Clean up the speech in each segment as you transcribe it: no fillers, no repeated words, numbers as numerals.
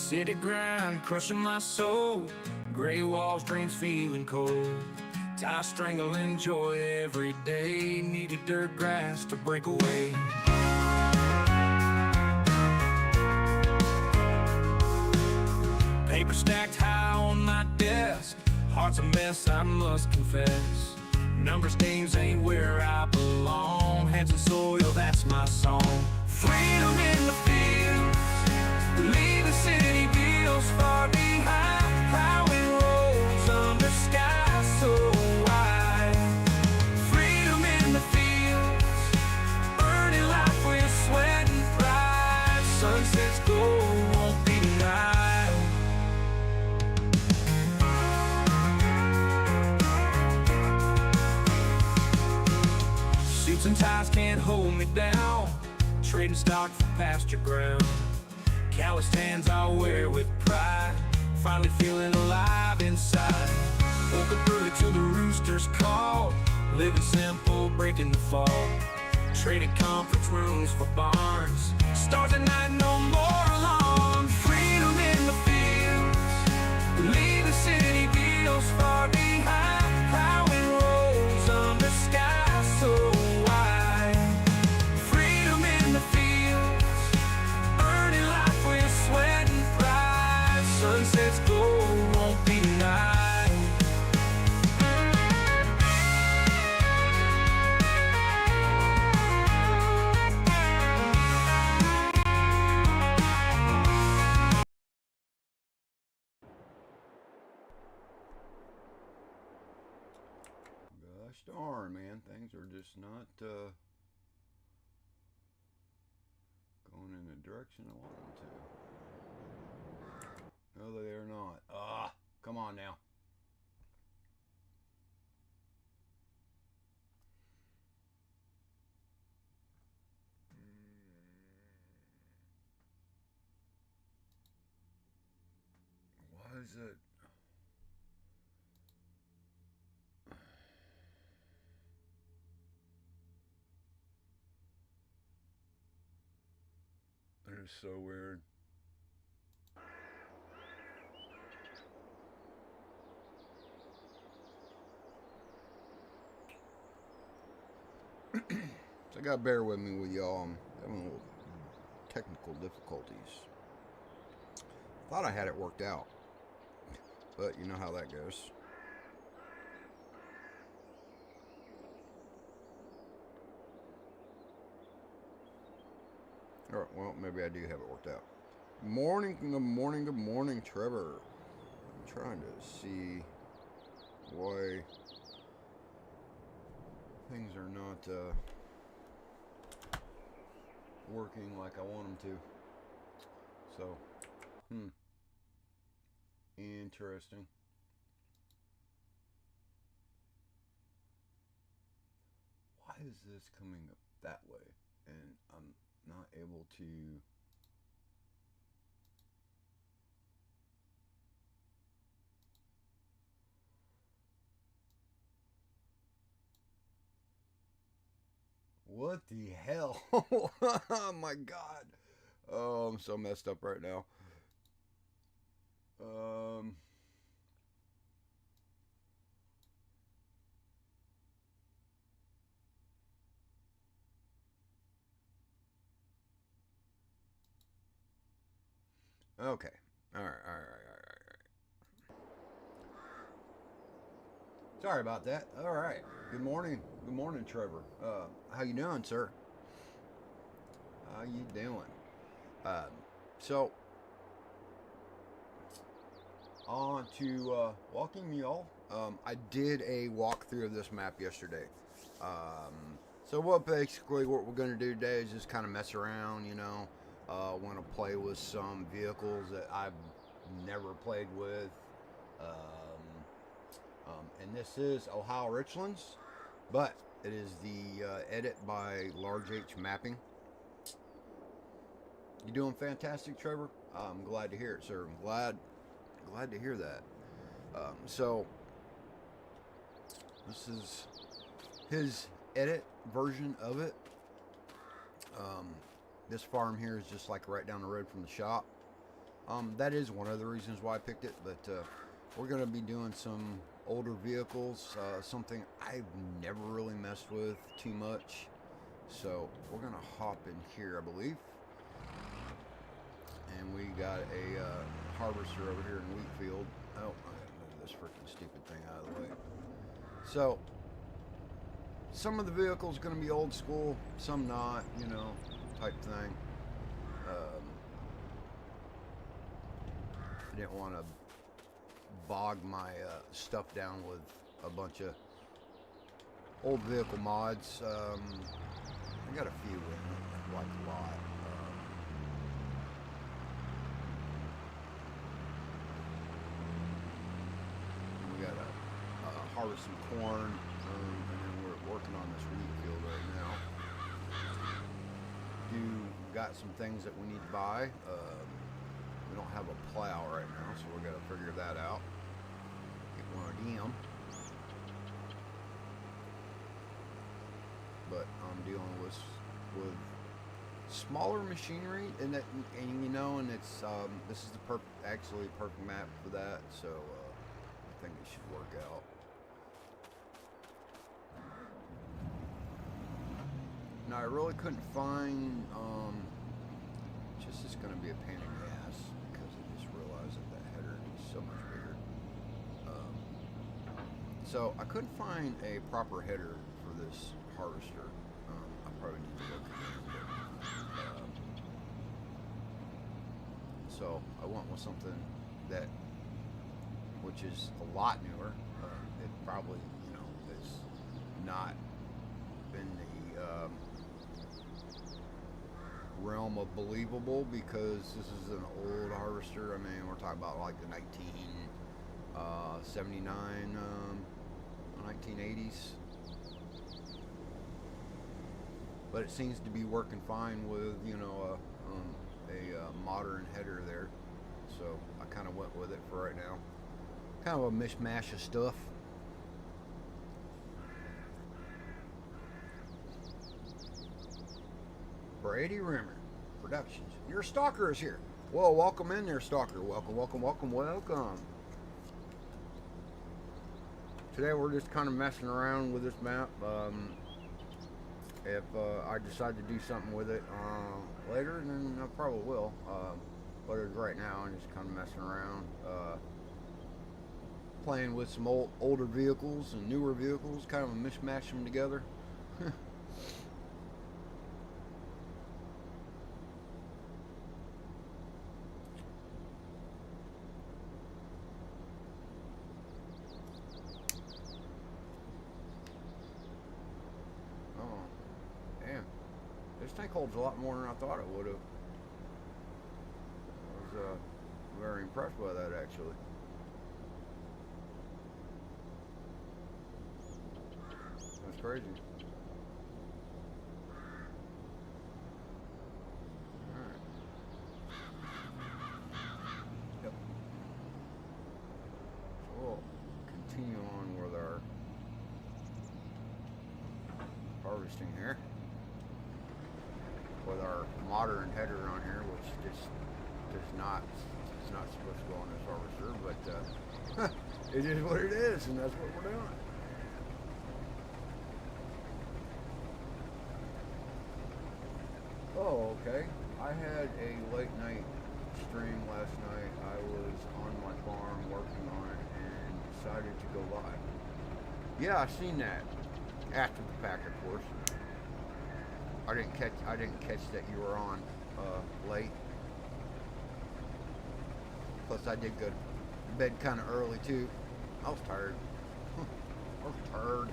City grind, crushing my soul. Gray walls, dreams feeling cold. Tie strangling joy every day. Needed dirt grass to break away. Paper stacked high on my desk. Heart's a mess, I must confess. Numbers, names ain't where I belong. Hands and soil, that's my song. Freedom in the fields. Leave the city bills far behind. Plowing roads under skies so wide. Freedom in the fields. Burning life with sweat and pride. Sunset's gold won't be denied. Suits and ties can't hold me down. Trading stock for pasture ground. Calloused hands I'll wear with pride. Finally feeling alive inside. Woke up early till the roosters called. Living simple, breaking the fall. Traded conference rooms for barns. Stars at night, no more alone. Freedom in the fields. Leave the city bills far behind. Plowing roads under skies so wide. Freedom in the fields. Earning life with sweat and pride. Sunset's gold won't be denied. Gosh darn, man, things are just not going in the direction I want them to. No, they are not. Come on now. Why is it? That is so weird. So I gotta bear with me with y'all. I'm having a little technical difficulties. Thought I had it worked out, but you know how that goes. Alright, well, maybe I do have it worked out. Good morning, Trevor. I'm trying to see why things are not working like I want them to. So, interesting. Why is this coming up that way? And I'm not able to what the hell? Oh my god. Oh, I'm so messed up right now. Okay. All right. Sorry about that. All right. Good morning, Trevor. How you doing, sir? How you doing? So on to walking y'all. I did a walkthrough of this map yesterday. So what we're going to do today is just kind of mess around, you know. Want to play with some vehicles that I've never played with. And this is Ohio Richlands, but it is the edit by Large H Mapping. You doing fantastic, Trevor? I'm glad to hear it, sir. I'm glad to hear that. So this is his edit version of it. This farm here is just like right down the road from the shop. That is one of the reasons why I picked it, but we're going to be doing some older vehicles, something I've never really messed with too much. So we're going to hop in here, I believe. And we got a harvester over here in Wheatfield. Oh, I gotta move this freaking stupid thing out of the way. So, some of the vehicles are going to be old school, some not, you know, type thing. I didn't want to bog my stuff down with a bunch of old vehicle mods. I got a few in it, like a lot. We got to harvest some corn, and then we're working on this wheat field right now. Got some things that we need to buy. We don't have a plow right now, so we're gonna figure that out. Get one of them. But I'm dealing with smaller machinery, and you know, and it's this is the actually perfect map for that. So I think it should work out. Now I really couldn't find. Just is going to be a pain in the ass because I just realized that header is so much bigger. So I couldn't find a proper header for this harvester. I probably need to look again. So I went with something which is a lot newer. It probably, you know, has not been the realm of believable, because this is an old harvester. I mean, we're talking about like the 1979, 1980s. But it seems to be working fine with, you know, a modern header there. So I kind of went with it for right now. Kind of a mishmash of stuff. Brady Rimmer Productions. Your stalker is here. Well, welcome in there, stalker. Welcome, welcome, welcome, welcome. Today we're just kind of messing around with this map. If I decide to do something with it later, then I probably will. But as right now, I'm just kind of messing around, playing with some older vehicles and newer vehicles, kind of mishmash them together. This tank holds a lot more than I thought it would have. I was very impressed by that, actually. That's crazy. Alright. Yep. So we'll continue on with our harvesting here. With our modern header on here, which just does not, it's not supposed to go on this harvester, but it is what it is, and that's what we're doing. Oh, okay. I had a late night stream last night. I was on my farm working on it and decided to go live. Yeah, I seen that. After the fact, of course. I didn't catch that you were on late. Plus, I did go to bed kind of early too. I was tired. I was tired.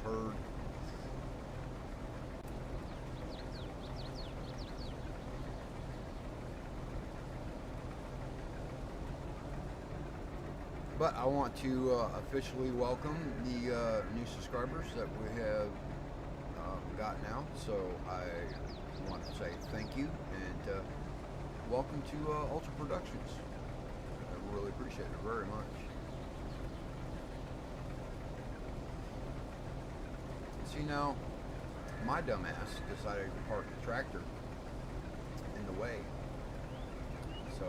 Turd. But I want to officially welcome the new subscribers that we have got now. So I want to say thank you and welcome to Ultra Productions. I really appreciate it very much. See, now my dumbass decided to park the tractor in the way. So,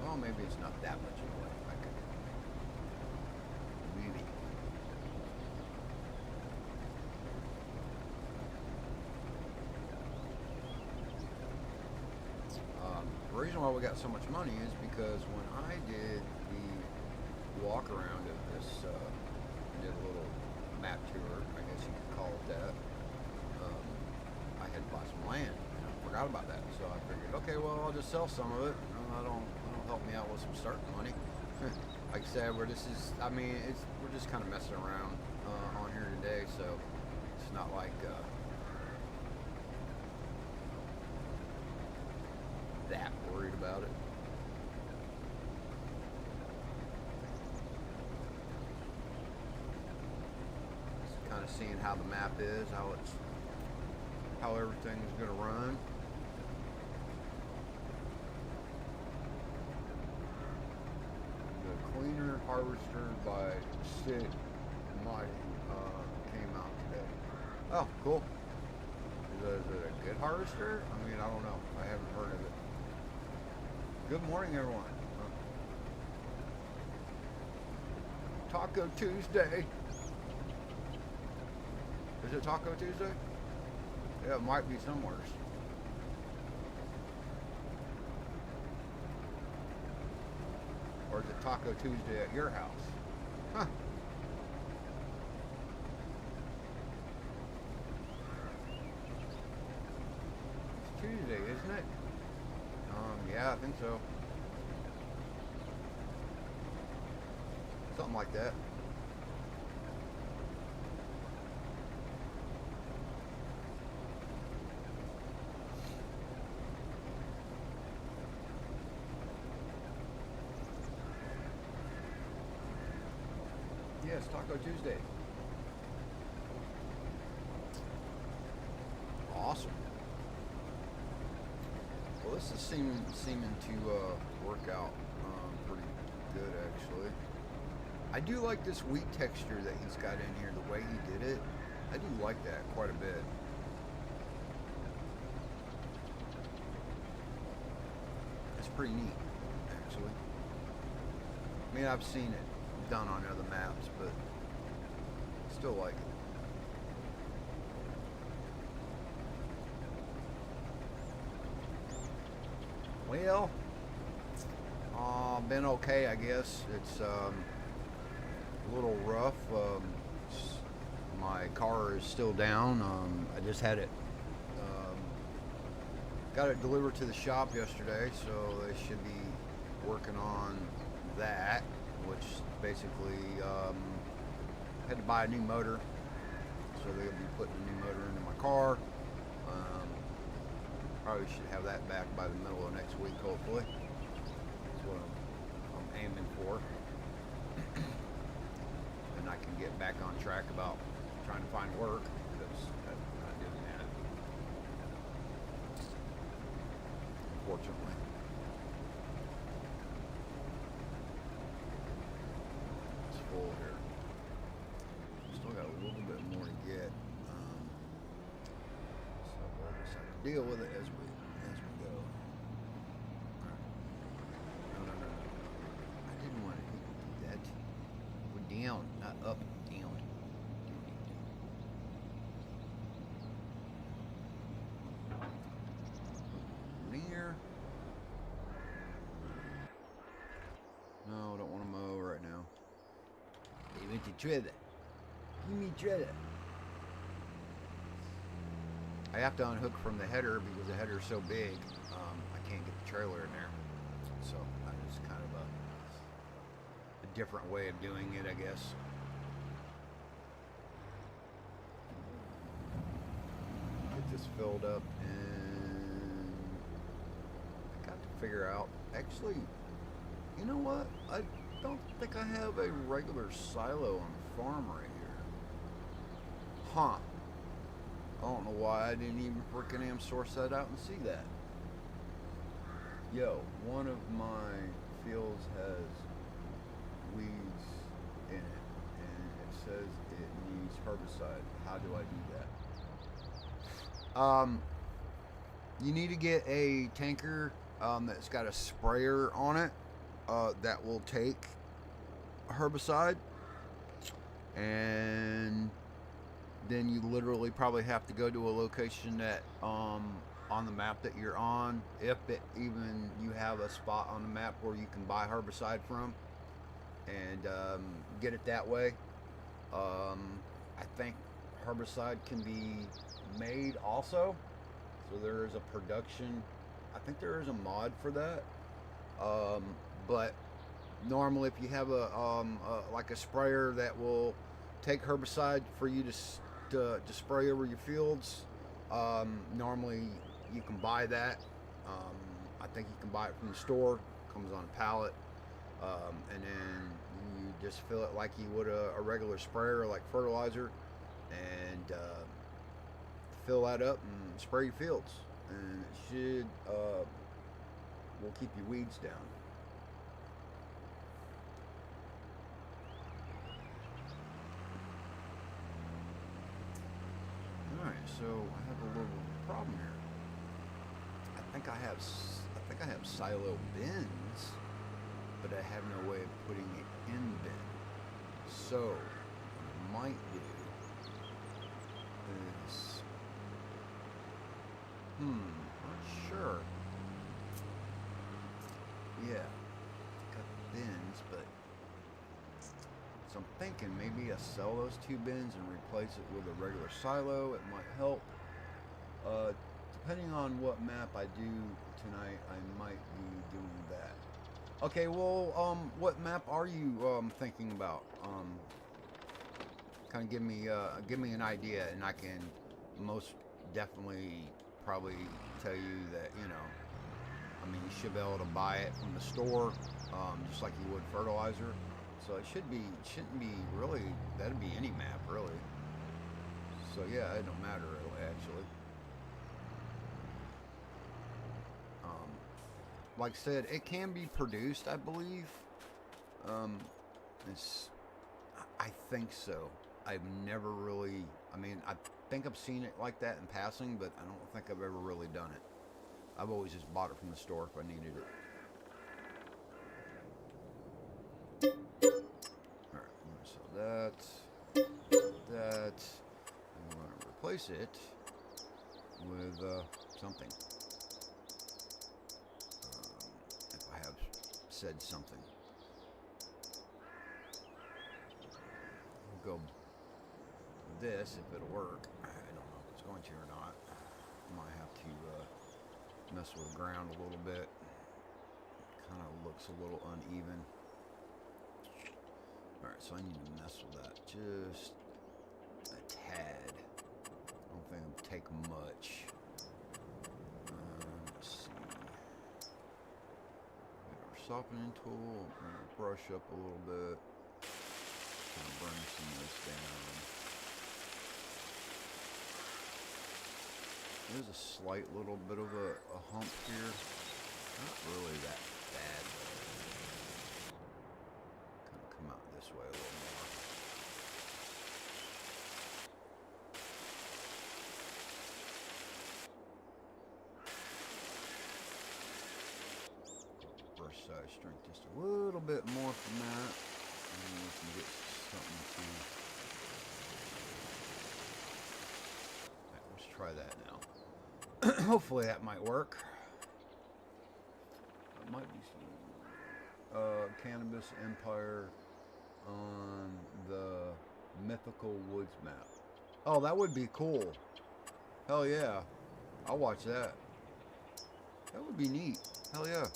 well, maybe it's not that much away. I could maybe. The reason why we got so much money is because when I did the walk around of this, did a little map tour, I guess you could call it that. I had to buy some land, and I forgot about that. So I figured, okay, well, I'll just sell some of it. That'll help me out with some starting money. Like I said, we're just kind of messing around on here today, so it's not like that worried about it. Just kind of seeing how the map is, how everything's gonna run. The cleaner harvester by Sid Mighty came out today. Oh, cool. Is it a good harvester? I mean, I don't know. I haven't heard of it. Good morning, everyone. Taco Tuesday. Is it Taco Tuesday? Yeah, it might be somewhere. Or is it Taco Tuesday at your house? Huh. It's Tuesday, isn't it? Yeah, I think so. Something like that. Yes, Taco Tuesday. Awesome. Well, this is seeming to work out pretty good, actually. I do like this wheat texture that he's got in here, the way he did it. I do like that quite a bit. It's pretty neat, actually. I mean, I've seen it done on other maps, but still like it. Well, been okay, I guess. It's a little rough. My car is still down. I just had it, got it delivered to the shop yesterday, so they should be working on that, which basically had to buy a new motor, so they'll be putting a new motor into my car. Probably should have that back by the middle of next week, hopefully. That's what I'm aiming for. And I can get back on track about trying to find work, because I'm not doing that, unfortunately. It's full here. Still got a little bit more to get. So we'll just have to deal with it as we go. No. I didn't want to do that. We're down, not up, down. Near. No, I don't want to mow right now. Give me the trailer. Give me trailer. I have to unhook from the header because the header is so big, I can't get the trailer in there. So it's kind of a different way of doing it, I guess. Get this filled up, and I got to figure out, actually, you know what? I don't think I have a regular silo on the farm right here. Huh. I don't know why I didn't even freaking source that out and see that. Yo, one of my fields has weeds in it, and it says it needs herbicide. How do I do that? You need to get a tanker that's got a sprayer on it that will take herbicide, and then you literally probably have to go to a location that on the map that you're on, if it even you have a spot on the map where you can buy herbicide from, and get it that way. I think herbicide can be made also, so there is a production. I think there is a mod for that, but normally if you have a like a sprayer that will take herbicide for you to spray over your fields, normally you can buy that. I think you can buy it from the store. Comes on a pallet, and then you just fill it like you would a regular sprayer, like fertilizer, and fill that up and spray your fields, and it should will keep your weeds down. Alright, so I have a little problem here. I think I have silo bins, but I have no way of putting it in bin. So what I might do is not sure. Yeah, got bins, but so I'm thinking maybe I sell those 2 bins and replace it with a regular silo. It might help. Depending on what map I do tonight, I might be doing that. Okay, well, what map are you thinking about? Kind of give me an idea, and I can most definitely probably tell you that, you know, I mean, you should be able to buy it from the store, just like you would fertilizer. So it shouldn't be really, that'd be any map really. So yeah, it don't matter actually. Like I said, it can be produced, I believe. I think so. I've never really, I mean, I think I've seen it like that in passing, but I don't think I've ever really done it. I've always just bought it from the store if I needed it. Alright, so that. I'm going to replace it with something. If I have said something. We'll go with this if it'll work. I don't know if it's going to or not. I might have to mess with the ground a little bit. Kind of looks a little uneven. Alright, so I need to mess with that just a tad. I don't think it'll take much. Let's see. Get our softening tool. We're going to brush up a little bit. Kind of bring some of this down. There's a slight little bit of a hump here. Not really that bad though. Kind of come out this way a little more. Brush size strength just a little bit more from that. And then we can get something to... Right, let's try that now. Hopefully that might work. It might be some Cannabis Empire on the Mythical Woods map. Oh, that would be cool. Hell yeah. I'll watch that. That would be neat. Hell yeah.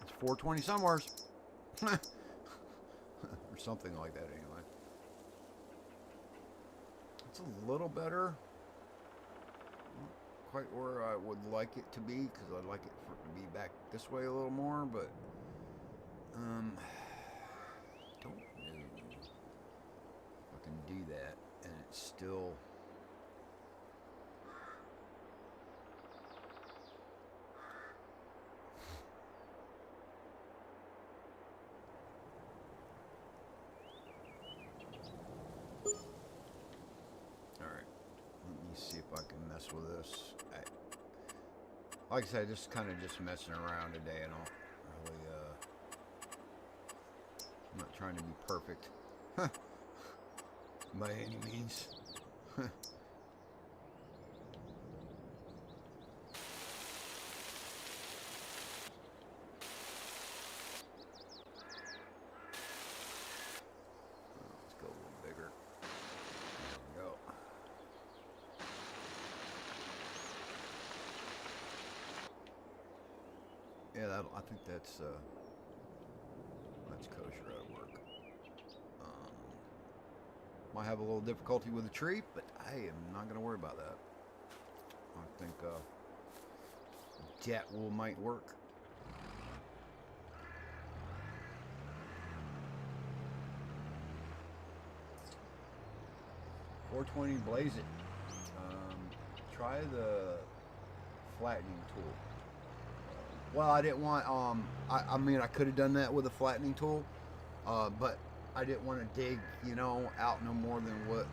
It's 420 somewheres. Or something like that anyway. It's a little better. Quite where I would like it to be, because I'd like it for it to be back this way a little more, but don't know if I can do that and it's still alright, let me see if I can mess with this. Like I said, just kind of just messing around today, and all. Really, I'm not trying to be perfect by any means. Let's go a little bigger. There we go. Yeah, I think that's kosher at work. Might have a little difficulty with the tree, but I am not going to worry about that. I think that might work. .420 blaze it. Try the flattening tool. Well, I didn't want. I mean, I could have done that with a flattening tool, but I didn't want to dig, out no more than what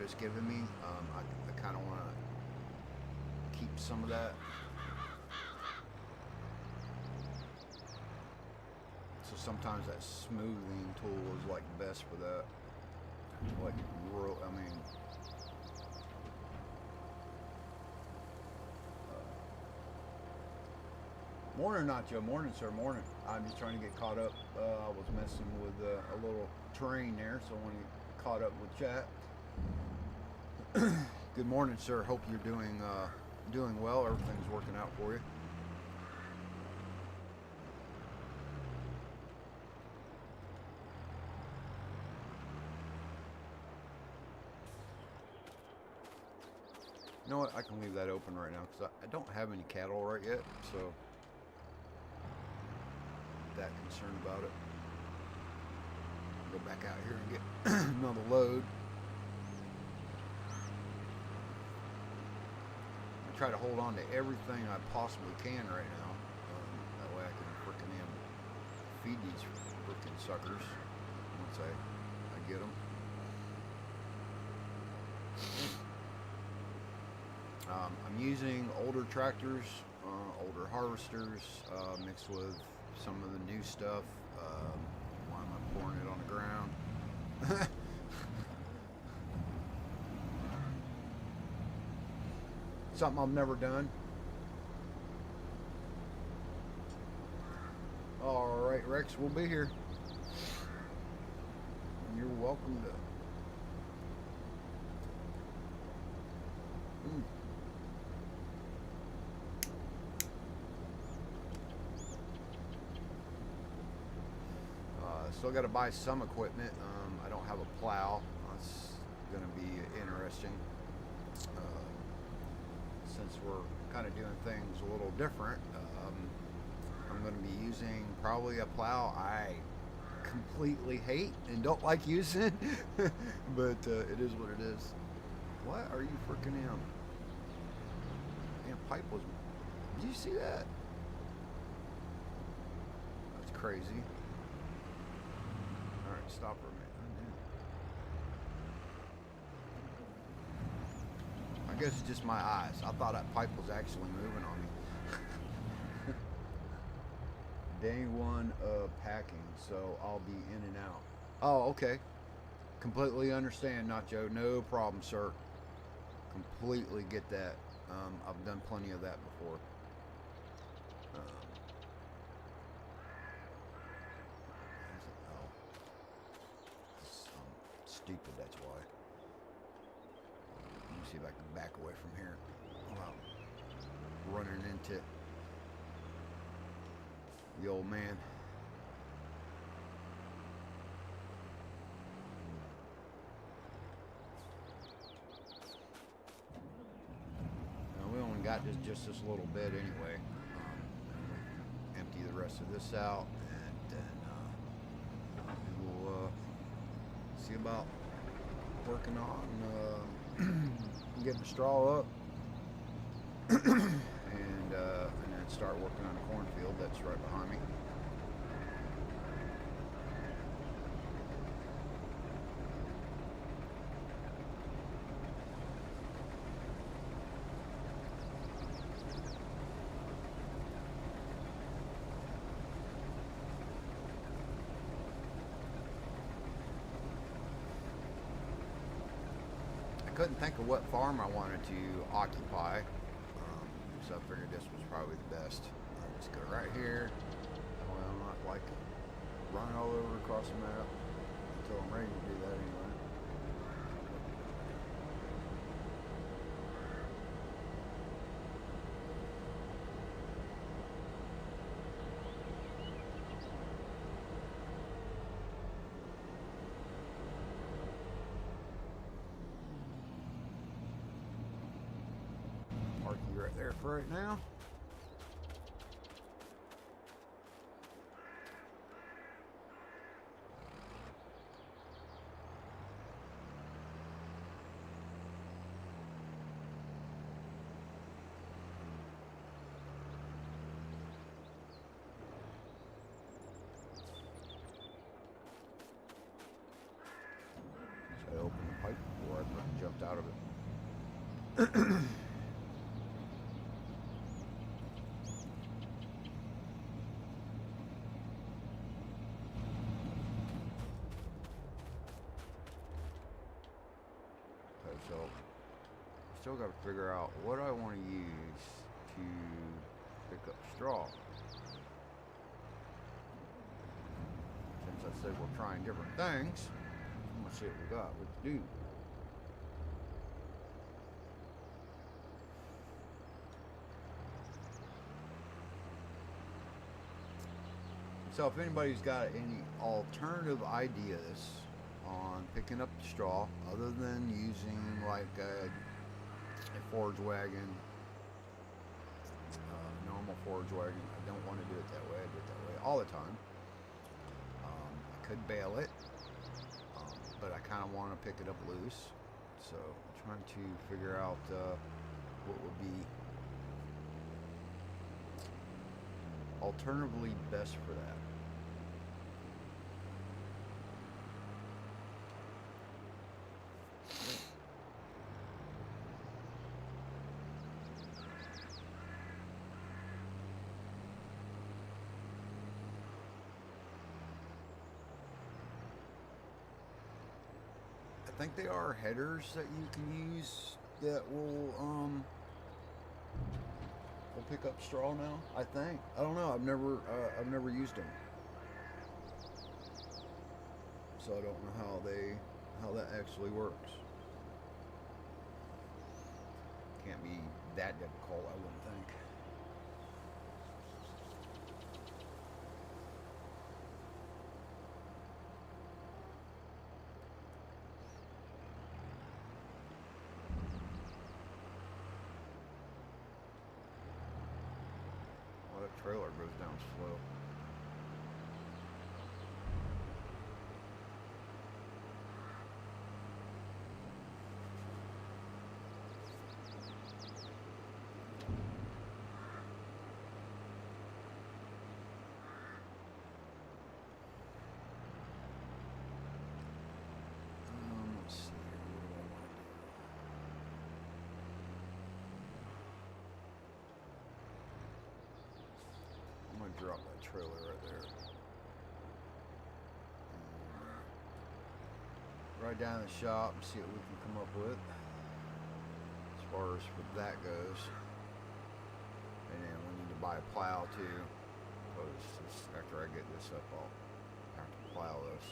it's giving me. I kind of want to keep some of that. So sometimes that smoothing tool is like best for that. Like real, I mean. Morning, Nacho. Morning, sir. Morning. I'm just trying to get caught up. I was messing with a little terrain there, so I want to get caught up with chat. Good morning, sir. Hope you're doing well. Everything's working out for you. You know what? I can leave that open right now because I don't have any cattle right yet, so that concerned about it. Go back out here and get another load. I try to hold on to everything I possibly can right now. That way I can frickin' feed these frickin' suckers once I get them. I'm using older tractors, older harvesters, mixed with some of the new stuff. Why am I pouring it on the ground? Something I've never done. Alright, Rex, we'll be here. You're welcome to. Still got to buy some equipment. I don't have a plow. That's going to be interesting. Since we're kind of doing things a little different, I'm going to be using probably a plow I completely hate and don't like using, but it is what it is. What are you freaking in? Damn, pipe was. Did you see that? That's crazy. Alright, stop for a minute. I guess it's just my eyes. I thought that pipe was actually moving on me. Day one of packing, so I'll be in and out. Oh, okay. Completely understand, Nacho. No problem, sir. Completely get that. I've done plenty of that before. Stupid, that's why. Let me see if I can back away from here without running into the old man. Now, we only got just this little bit anyway. Empty the rest of this out, and then we'll see about working on getting the straw up and then start working on the cornfield that's right behind me. couldn't think of what farm I wanted to occupy, so I figured this was probably the best. Let's go right here. That way I'm not like running all over across the map until I'm ready to do that anyway. Park you right there for right now. So I opened the pipe before I jumped out of it. So I still got to figure out what I want to use to pick up straw. Since I said we're trying different things, I'm gonna see what we got, what to do. So if anybody's got any alternative ideas on picking up the straw other than using like a forage wagon, normal forage wagon, I don't want to do it that way. I do it that way all the time. I could bale it, but I kind of want to pick it up loose, so I'm trying to figure out what would be alternatively best for that. I think they are headers that you can use that will pick up straw now. I think. I don't know. I've never used them, so I don't know how that actually works. Can't be that difficult, I wouldn't think. Well, that trailer goes down slow. Let's see here. What do I want to do? I'm gonna drop that trailer right there. Right down the shop and see what we can come up with as far as what that goes. And then we need to buy a plow too, because after I get this up, I'll have to plow this.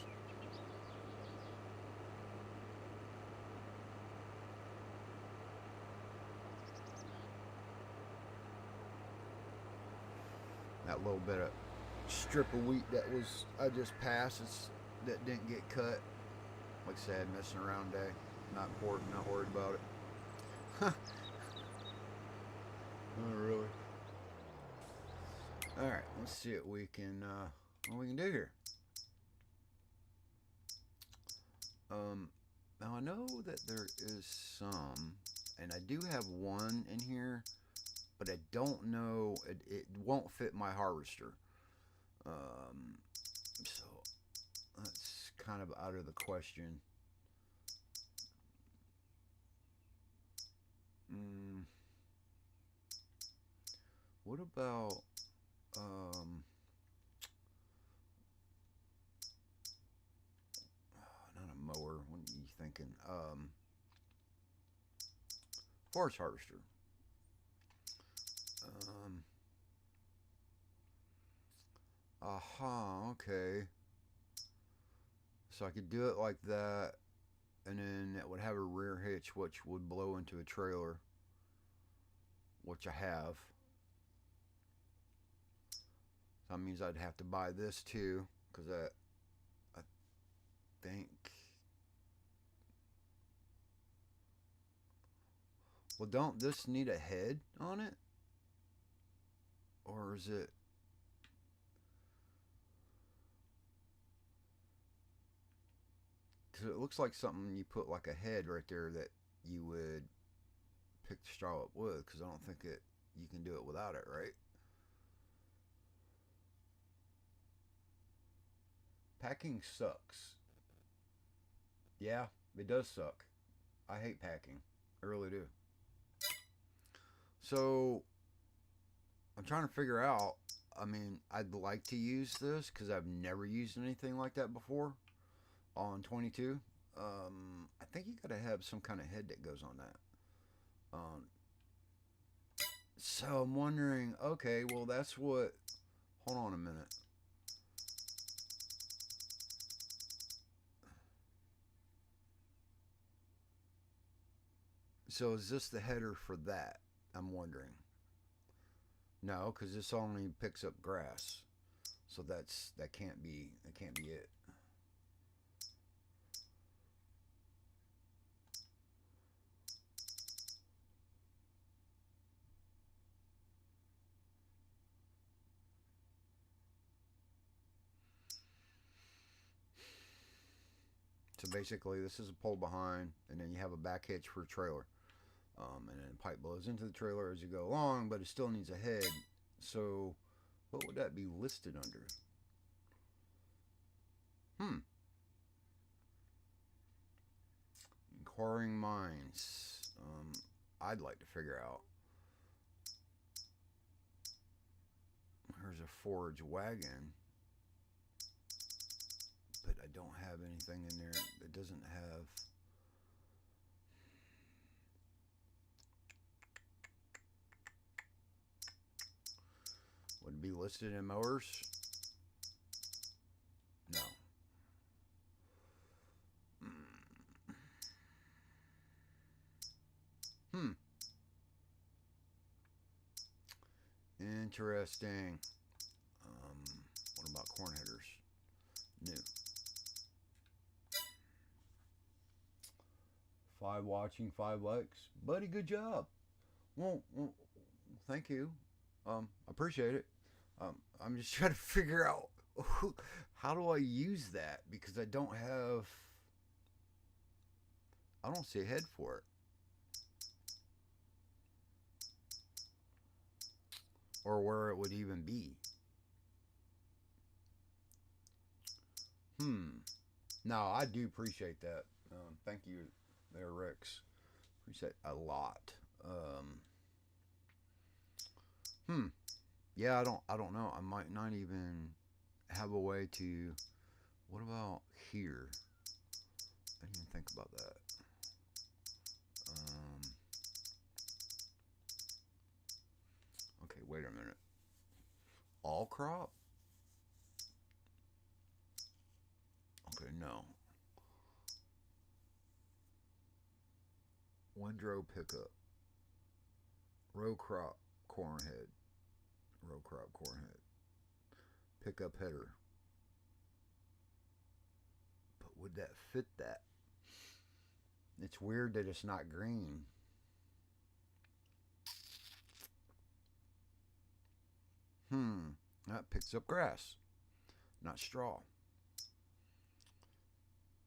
That little bit of strip of wheat that I just passed, that didn't get cut. Like I said, messing around day. Not important, not worried about it. Huh. Oh, really? Alright, let's see what we can do here. Now I know that there is some, and I do have one in here, but I don't know, it won't fit my harvester. So that's kind of out of the question. What about not a mower? What are you thinking? forage harvester. Okay. So I could do it like that, and then it would have a rear hitch which would blow into a trailer, which I have. So that means I'd have to buy this too, because I think. Well, don't this need a head on it? Or is it? Because it looks like something you put like a head right there that you would pick the straw up with. Because I don't think you can do it without it, right? Packing sucks. Yeah, it does suck. I hate packing. I really do. So I'm trying to figure out. I mean, I'd like to use this because I've never used anything like that before on 22. I think you gotta have some kind of head that goes on that. So I'm wondering. Okay, well that's what. Hold on a minute. So is this the header for that? I'm wondering. No, because this only picks up grass. So that can't be it. So basically, this is a pull behind, and then you have a back hitch for a trailer, and then the pipe blows into the trailer as you go along, but it still needs a head. So, what would that be listed under? Inquiring minds. I'd like to figure out. Here's a forage wagon, but I don't have anything in there that doesn't have. Would it be listed in mowers? No. Interesting. What about corn headers? New. 5 watching, 5 likes. Buddy, good job. Well, thank you. Appreciate it. I'm just trying to figure out how do I use that because I don't see a head for it. Or where it would even be. No, I do appreciate that. Thank you there, Rex. Appreciate a lot. Yeah, I don't know. I might not even have a way to. What about here? I didn't even think about that. Okay, wait a minute. All crop? Okay, no. Windrow pickup. Row crop corn head. Row crop corn head. Pickup header. But would that fit that? It's weird that it's not green. That picks up grass, not straw.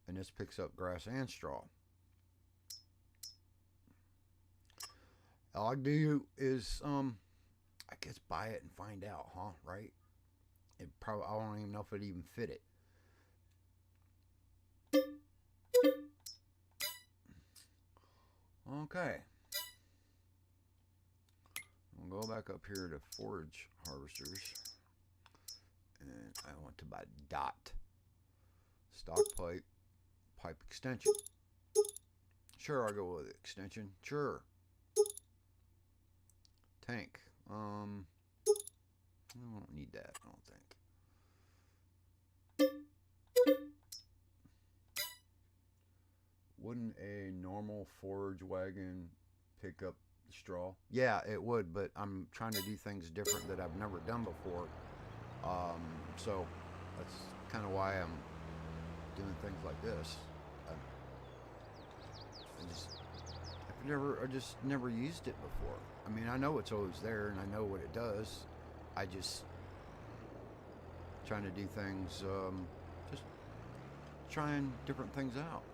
And this picks up grass and straw. All I do is, I guess buy it and find out, huh? Right? It probably I don't even know if it even fit it. Okay. We'll go back up here to forage harvesters. And I want to buy dot. Stock pipe extension. Sure, I'll go with extension. Sure. Tank. I don't need that, I don't think. Wouldn't a normal forage wagon pick up the straw? Yeah, it would, but I'm trying to do things different that I've never done before. So that's kind of why I'm doing things like this. I just never used it before. I mean, I know it's always there and I know what it does. I just trying to do things, just trying different things out.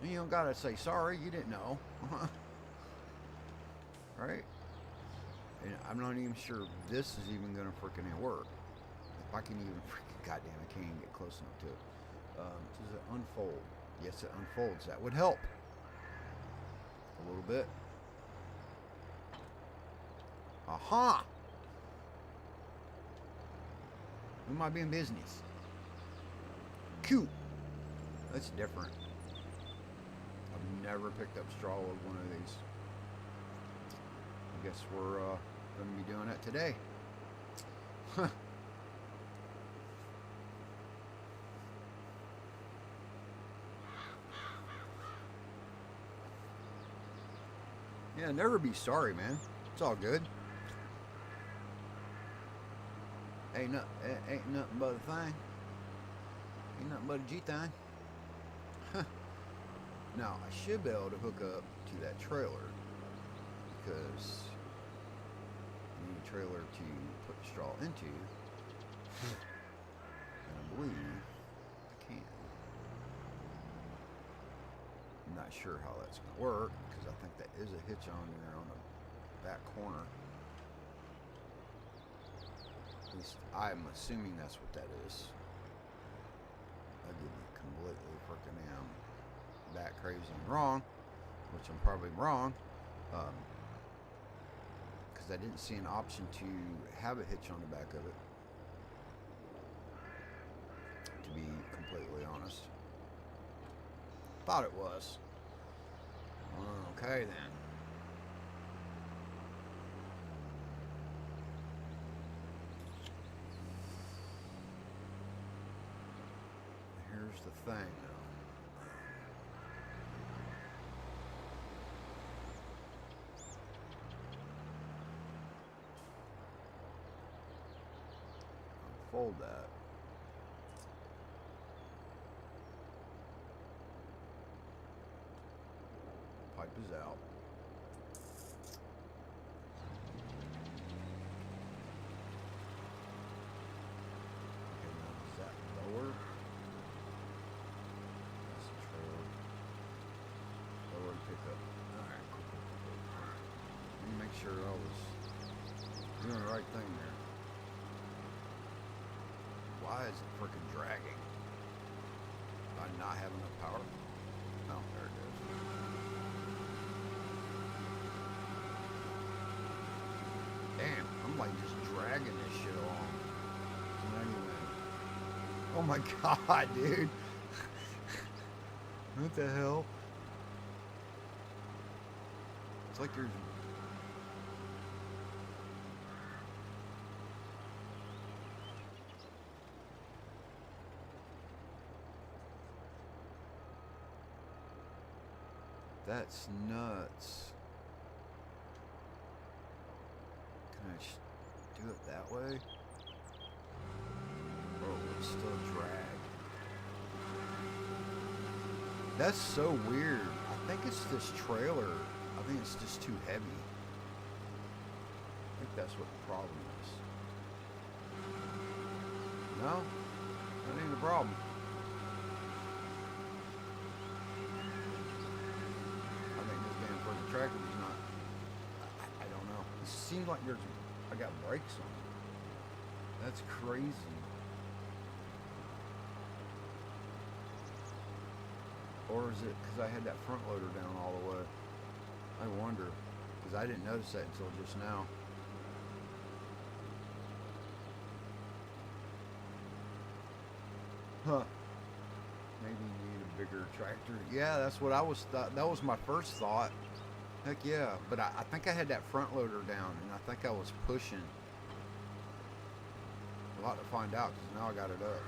And you don't gotta say sorry, you didn't know. Right? And I'm not even sure if this is even gonna freaking work. If I can even freaking, goddamn, I can't even get close enough to it. Does it unfold? Yes, it unfolds. That would help a little bit. Aha! We might be in business. Cute. That's different. I've never picked up straw with one of these. I guess we're going to be doing it today. Huh. Yeah, never be sorry, man. It's all good. Ain't nothing but a thing. Ain't nothing but a G thing. Now, I should be able to hook up to that trailer because I need a trailer to put the straw into. And I believe I can. I'm not sure how that's going to work because I think that is a hitch on there on the back corner. At least I'm assuming that's what that is. I could be completely freaking that crazy and wrong, which I'm probably wrong, because I didn't see an option to have a hitch on the back of it, to be completely honest. Thought it was. Okay then. Here's the thing though. Unfold that. Pipe is out. Okay, now is that lower? That's the trailer. Lower and pick up. Alright, cool. Let me make sure I was doing the right thing there. Why is it freaking dragging? Do I not have enough power? Oh, there it goes. Damn, I'm like just dragging this shit along. Oh my god, dude. What the hell? It's like there's... That's nuts. Can I do it that way? Or will it still drag? That's so weird. I think it's this trailer. I think it's just too heavy. I think that's what the problem is. No? That ain't the problem. The tractor is not. I don't know. It seems like I got brakes on it. That's crazy. Or is it because I had that front loader down all the way? I wonder, because I didn't notice that until just now. Huh. Maybe you need a bigger tractor. Yeah, that's what I was thought. That was my first thought. Heck yeah, but I think I had that front loader down, and I think I was pushing. A lot to find out because now I got it up.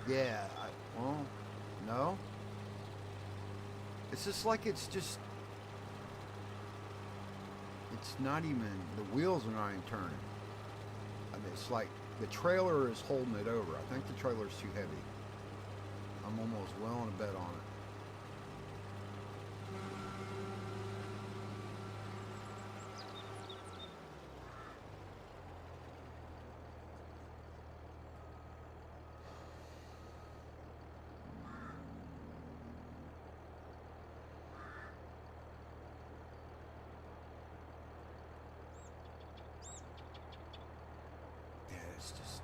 Yeah, well, no. It's just like it's not even, the wheels are not even turning. I mean, it's like the trailer is holding it over. I think the trailer's too heavy. I'm almost willing to bet on it.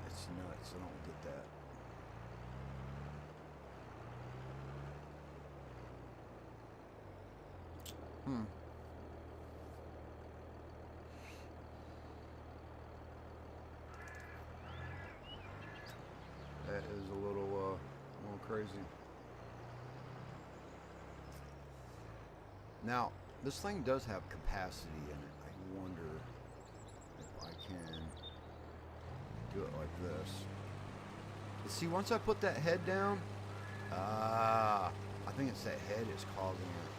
It's nuts. I don't get that. That is a little crazy. Now, this thing does have capacity in it. I wonder if I can do it like this. You see, once I put that head down, I think it's that head is causing it.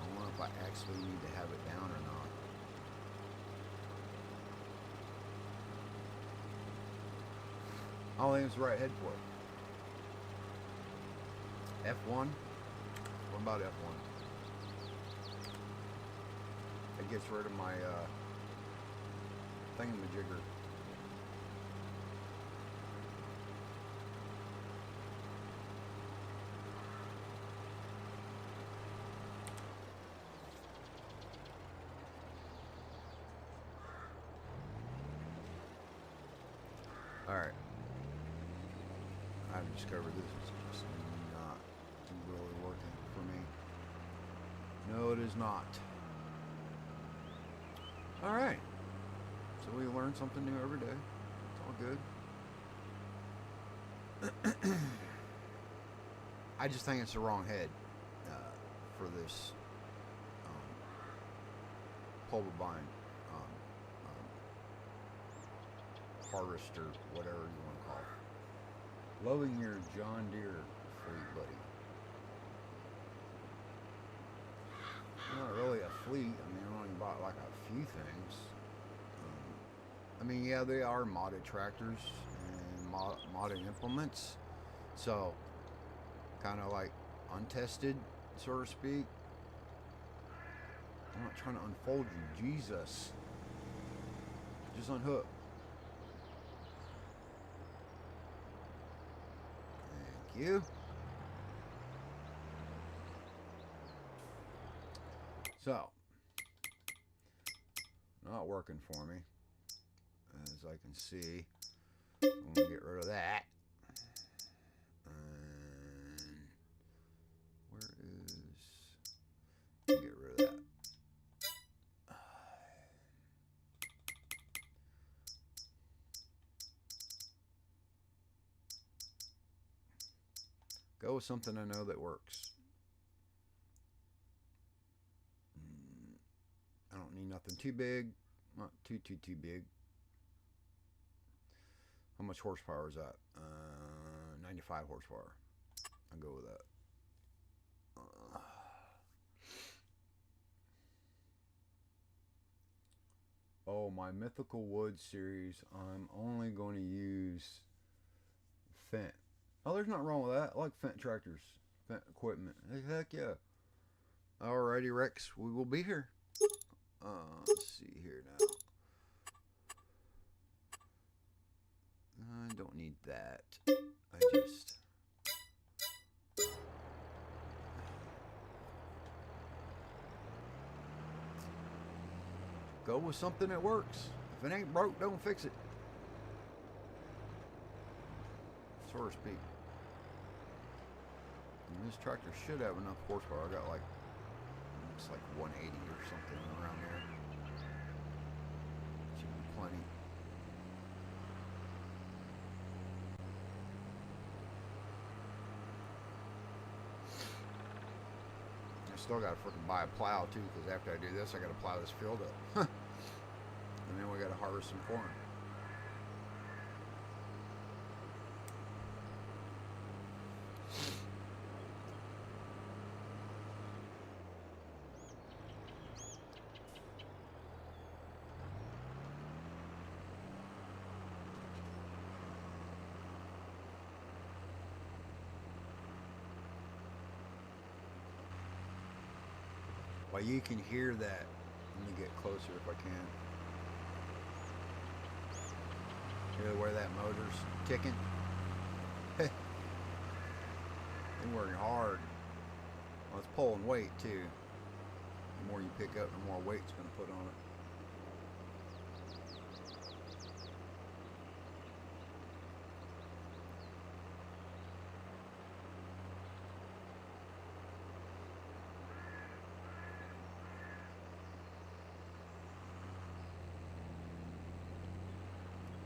I wonder if I actually need to have it down or not. I don't think it's the right head for it. F1? What about F1? It gets rid of my thingamajigger. Alright. I've discovered this is just not really working for me. No, it is not. Alright. So we learn something new every day. It's all good. I just think it's the wrong head for this pulverbine harvester, whatever you want to call it. Loving your John Deere fleet, buddy. Not really a fleet. I mean, I only bought like a few things. I mean, yeah, they are modded tractors and modded implements. So, kind of like untested, so to speak. I'm not trying to unfold you. Jesus. Just unhook. Thank you. So, not working for me, as I can see. I'm gonna get rid of that. And where is? Get rid of that. Go with something I know that works. I don't need nothing too big, not too big. How much horsepower is that? 95 horsepower. I'll go with that. Oh, my Mythical Woods series, I'm only going to use Fendt. Oh, there's nothing wrong with that. I like Fendt tractors, Fendt equipment. Heck yeah. Alrighty, Rex, we will be here. Let's see here now. I don't need that. I just... go with something that works. If it ain't broke, don't fix it. So to speak. And this tractor should have enough horsepower. I got like, looks like 180 or something around there. Should be plenty. still got to freaking buy a plow too, because after I do this, I got to plow this field up. And then we got to harvest some corn. Well, you can hear that. Let me get closer if I can. Hear where that motor's ticking? They're working hard. Well, it's pulling weight too. The more you pick up, the more weight's going to put on it.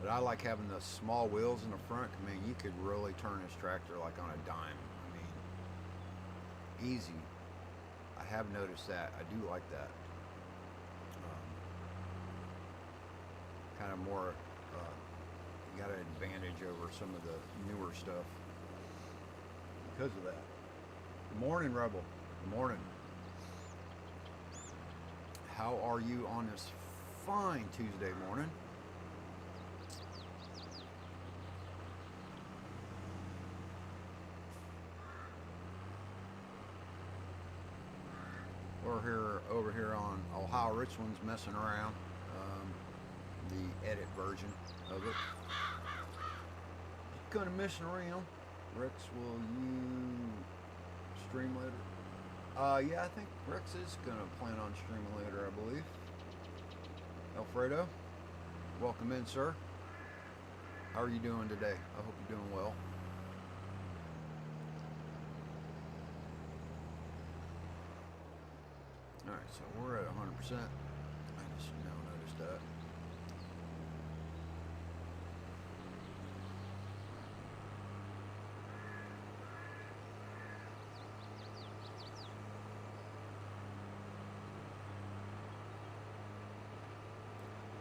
But I like having the small wheels in the front. I mean, you could really turn this tractor like on a dime. I mean, easy. I have noticed that. I do like that. Kind of more, you got an advantage over some of the newer stuff because of that. Good morning, Rebel. Good morning. How are you on this fine Tuesday morning? We're over here on Ohio Richlands messing around, the edit version of it. Just kind of messing around. Rex, will you stream later? Yeah, I think Rex is gonna plan on streaming later, I believe. Alfredo, welcome in, sir. How are you doing today? I hope you're doing well. Alright, so we're at 100%. I just now noticed that.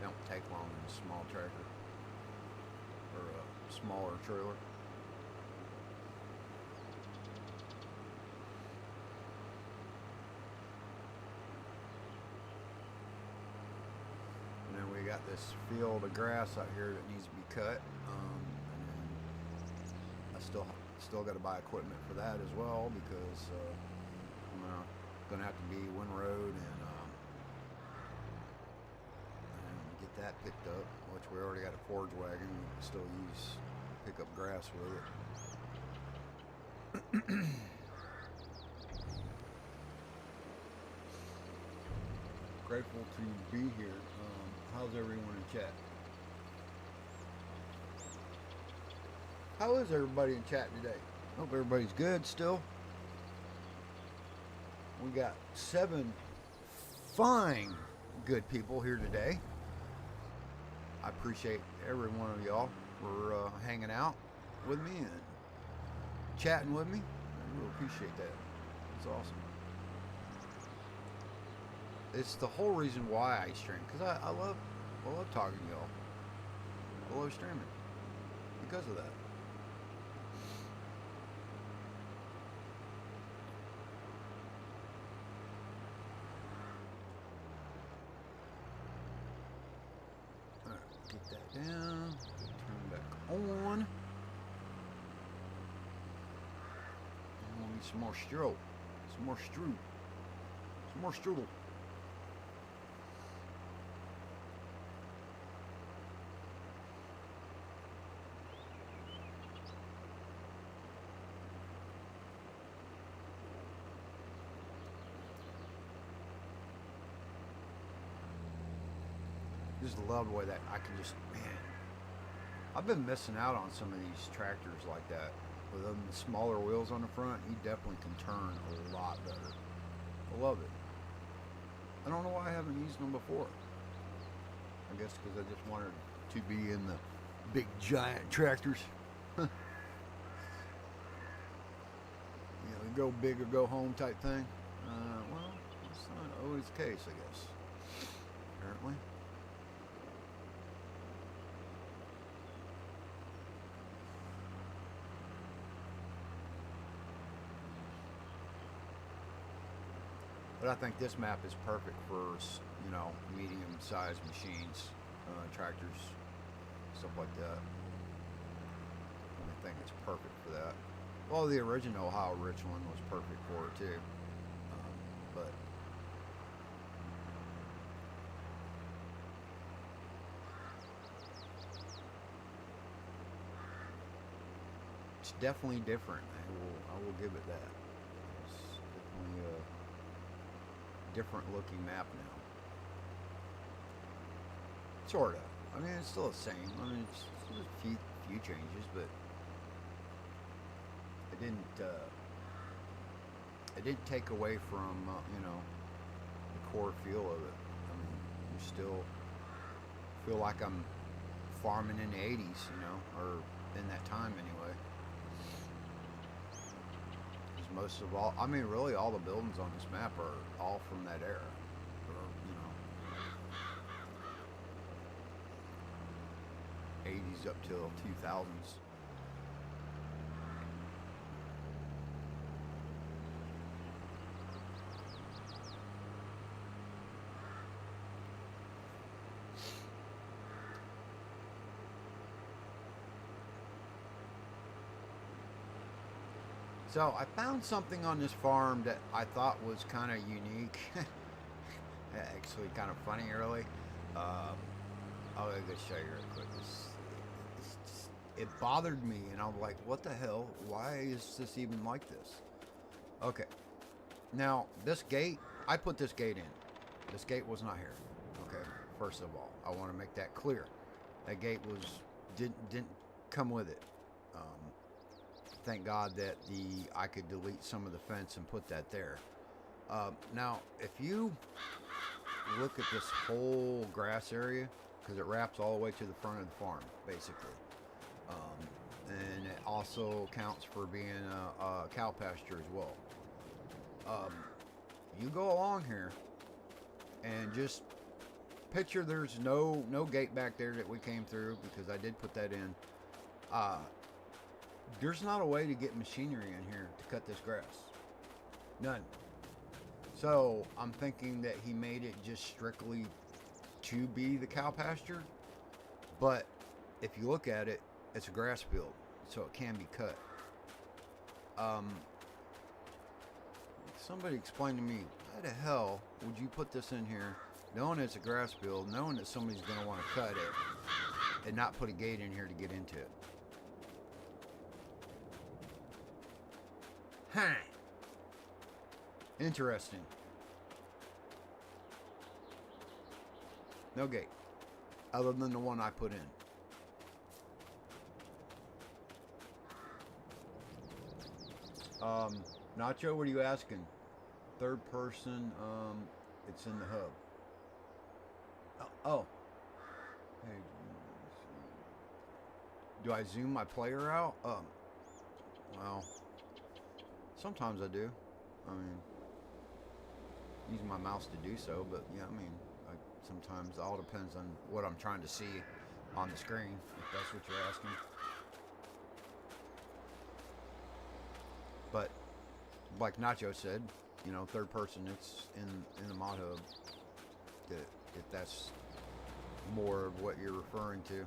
Don't take long in a small tractor or a smaller trailer. And then we got this field of grass out here that needs to be cut. And then I still got to buy equipment for that as well, because I'm gonna have to be windrowed and get that picked up. Which we already got a forage wagon. We can still pick up grass with it. Grateful to be here. How's everyone in chat? How is everybody in chat today? Hope everybody's good still. We got 7 fine good people here today. I appreciate every one of y'all for hanging out with me and chatting with me. I really appreciate that. It's awesome. It's the whole reason why I stream, because I love talking to y'all. I love streaming because of that. Alright, get that down. Turn back on. And we'll need some more strudel. Some more strudel. Some more strudel. Just love the way that I can just, man, I've been missing out on some of these tractors like that. With them smaller wheels on the front, you definitely can turn a lot better. I love it. I don't know why I haven't used them before. I guess because I just wanted to be in the big giant tractors. You know, go big or go home type thing. always the case, I guess. Apparently. But I think this map is perfect for, you know, medium-sized machines, tractors, stuff like that. I think it's perfect for that. Well, the original Ohio Richland was perfect for it too. But it's definitely different. I will give it that. It's definitely a different looking map now. Sort of. I mean, it's still the same. I mean, it's a few changes, but it didn't take away from you know, the core feel of it. I mean, you still feel like I'm farming in the 80s, you know, or in that time anyway. Because most of all, I mean, really all the buildings on this map are all from that era, or, you know, 80s up till 2000s. So I found something on this farm that I thought was kind of unique. Actually, kind of funny, really. I'll just show you real quick. It bothered me, and I'm like, what the hell? Why is this even like this? Okay. Now, this gate, I put this gate in. This gate was not here. Okay, first of all, I want to make that clear. That gate didn't come with it. Thank God that I could delete some of the fence and put that there. Now, if you look at this whole grass area, because it wraps all the way to the front of the farm, basically. And it also counts for being a cow pasture as well. You go along here and just picture there's no gate back there that we came through, because I did put that in. There's not a way to get machinery in here to cut this grass. None. So I'm thinking that he made it just strictly to be the cow pasture. But if you look at it, it's a grass field, so it can be cut. Somebody explain to me, why the hell would you put this in here, knowing it's a grass field, knowing that somebody's going to want to cut it, and not put a gate in here to get into it? Huh. Interesting. No gate. Other than the one I put in. Nacho, what are you asking? Third person, it's in the hub. Oh. Hey. Do I zoom my player out? Well, sometimes I do. I mean, using my mouse to do so, but yeah, I mean, sometimes it all depends on what I'm trying to see on the screen, if that's what you're asking. But like Nacho said, you know, third person, it's in the mod hub. If that's more of what you're referring to.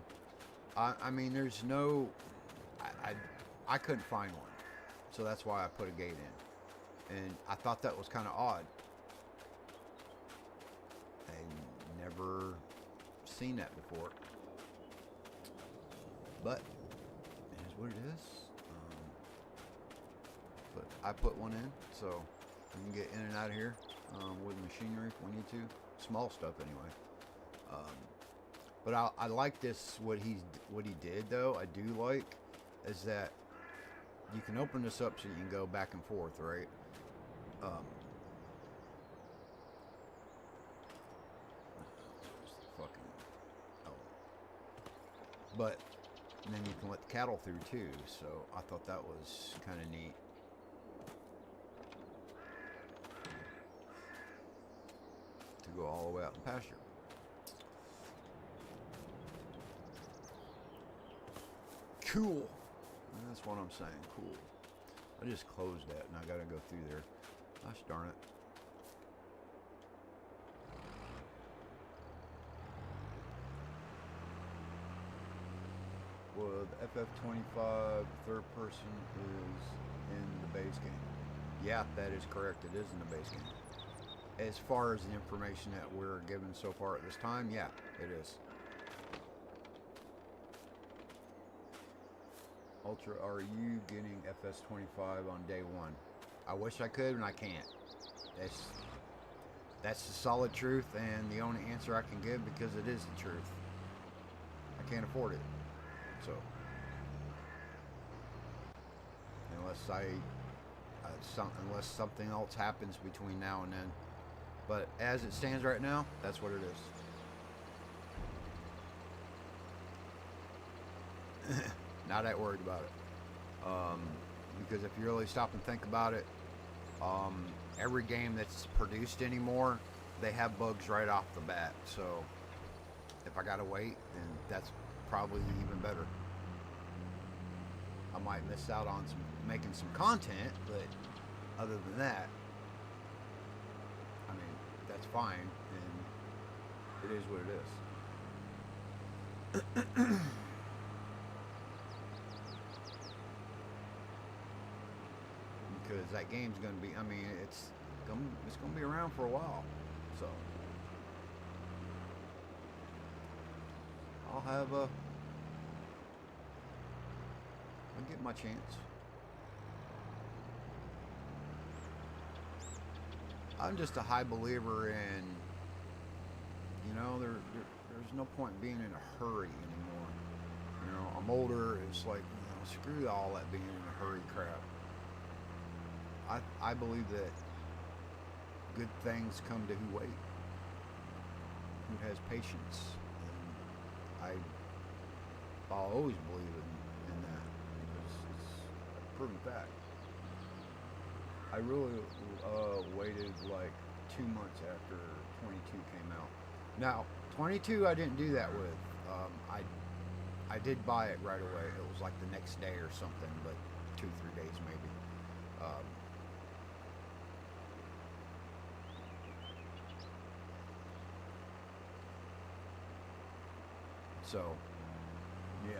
I mean, there's no, I couldn't find one, so that's why I put a gate in, and I thought that was kind of odd. I never seen that before, but it is what it is. But I put one in, so we can get in and out of here with machinery if we need to. Small stuff anyway. But I like this, what he did though. I do like is that you can open this up so you can go back and forth, right? But then you can let the cattle through too, so I thought that was kind of neat. go all the way out in pasture. Cool. That's what I'm saying. Cool. I just closed that and I gotta go through there. Gosh darn it. Well, the FF25 third person is in the base game. Yeah, that is correct. It is in the base game. As far as the information that we're given so far at this time, yeah, it is. Ultra, are you getting FS25 on day one? I wish I could, and I can't. That's the solid truth, and the only answer I can give because it is the truth. I can't afford it. So, unless something else happens between now and then. But as it stands right now, that's what it is. Not that worried about it. Because if you really stop and think about it, every game that's produced anymore, they have bugs right off the bat. So if I gotta wait, then that's probably even better. I might miss out on making some content, but other than that, I mean, that's fine, and it is what it is. Because that game's gonna be, I mean, it's gonna be around for a while, so I'll get my chance. I'm just a high believer in, there's no point being in a hurry anymore. I'm older. It's like, screw all that being in a hurry crap. I believe that good things come to who wait, who has patience, and I'll always believe in that because it's a proven fact. I really waited like 2 months after 22 came out. Now, 22 I didn't do that with. I did buy it right away. It was like the next day or something, but 2-3 days maybe. So, yeah.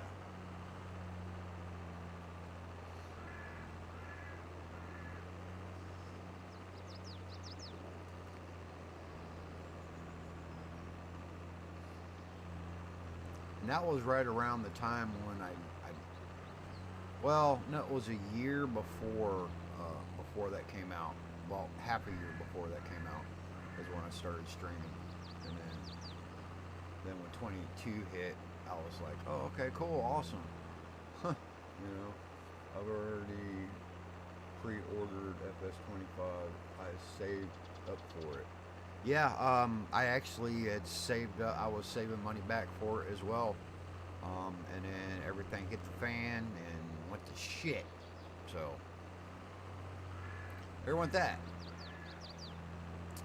And that was right around the time when well, no, it was a year before that came out. Well, half a year before that came out is when I started streaming. And then when 22 hit, I was like, oh, okay, cool, awesome. I've already pre-ordered FS25. I saved up for it. Yeah, I actually had saved up. I was saving money back for it as well. And then everything hit the fan and went to shit. So, there went that.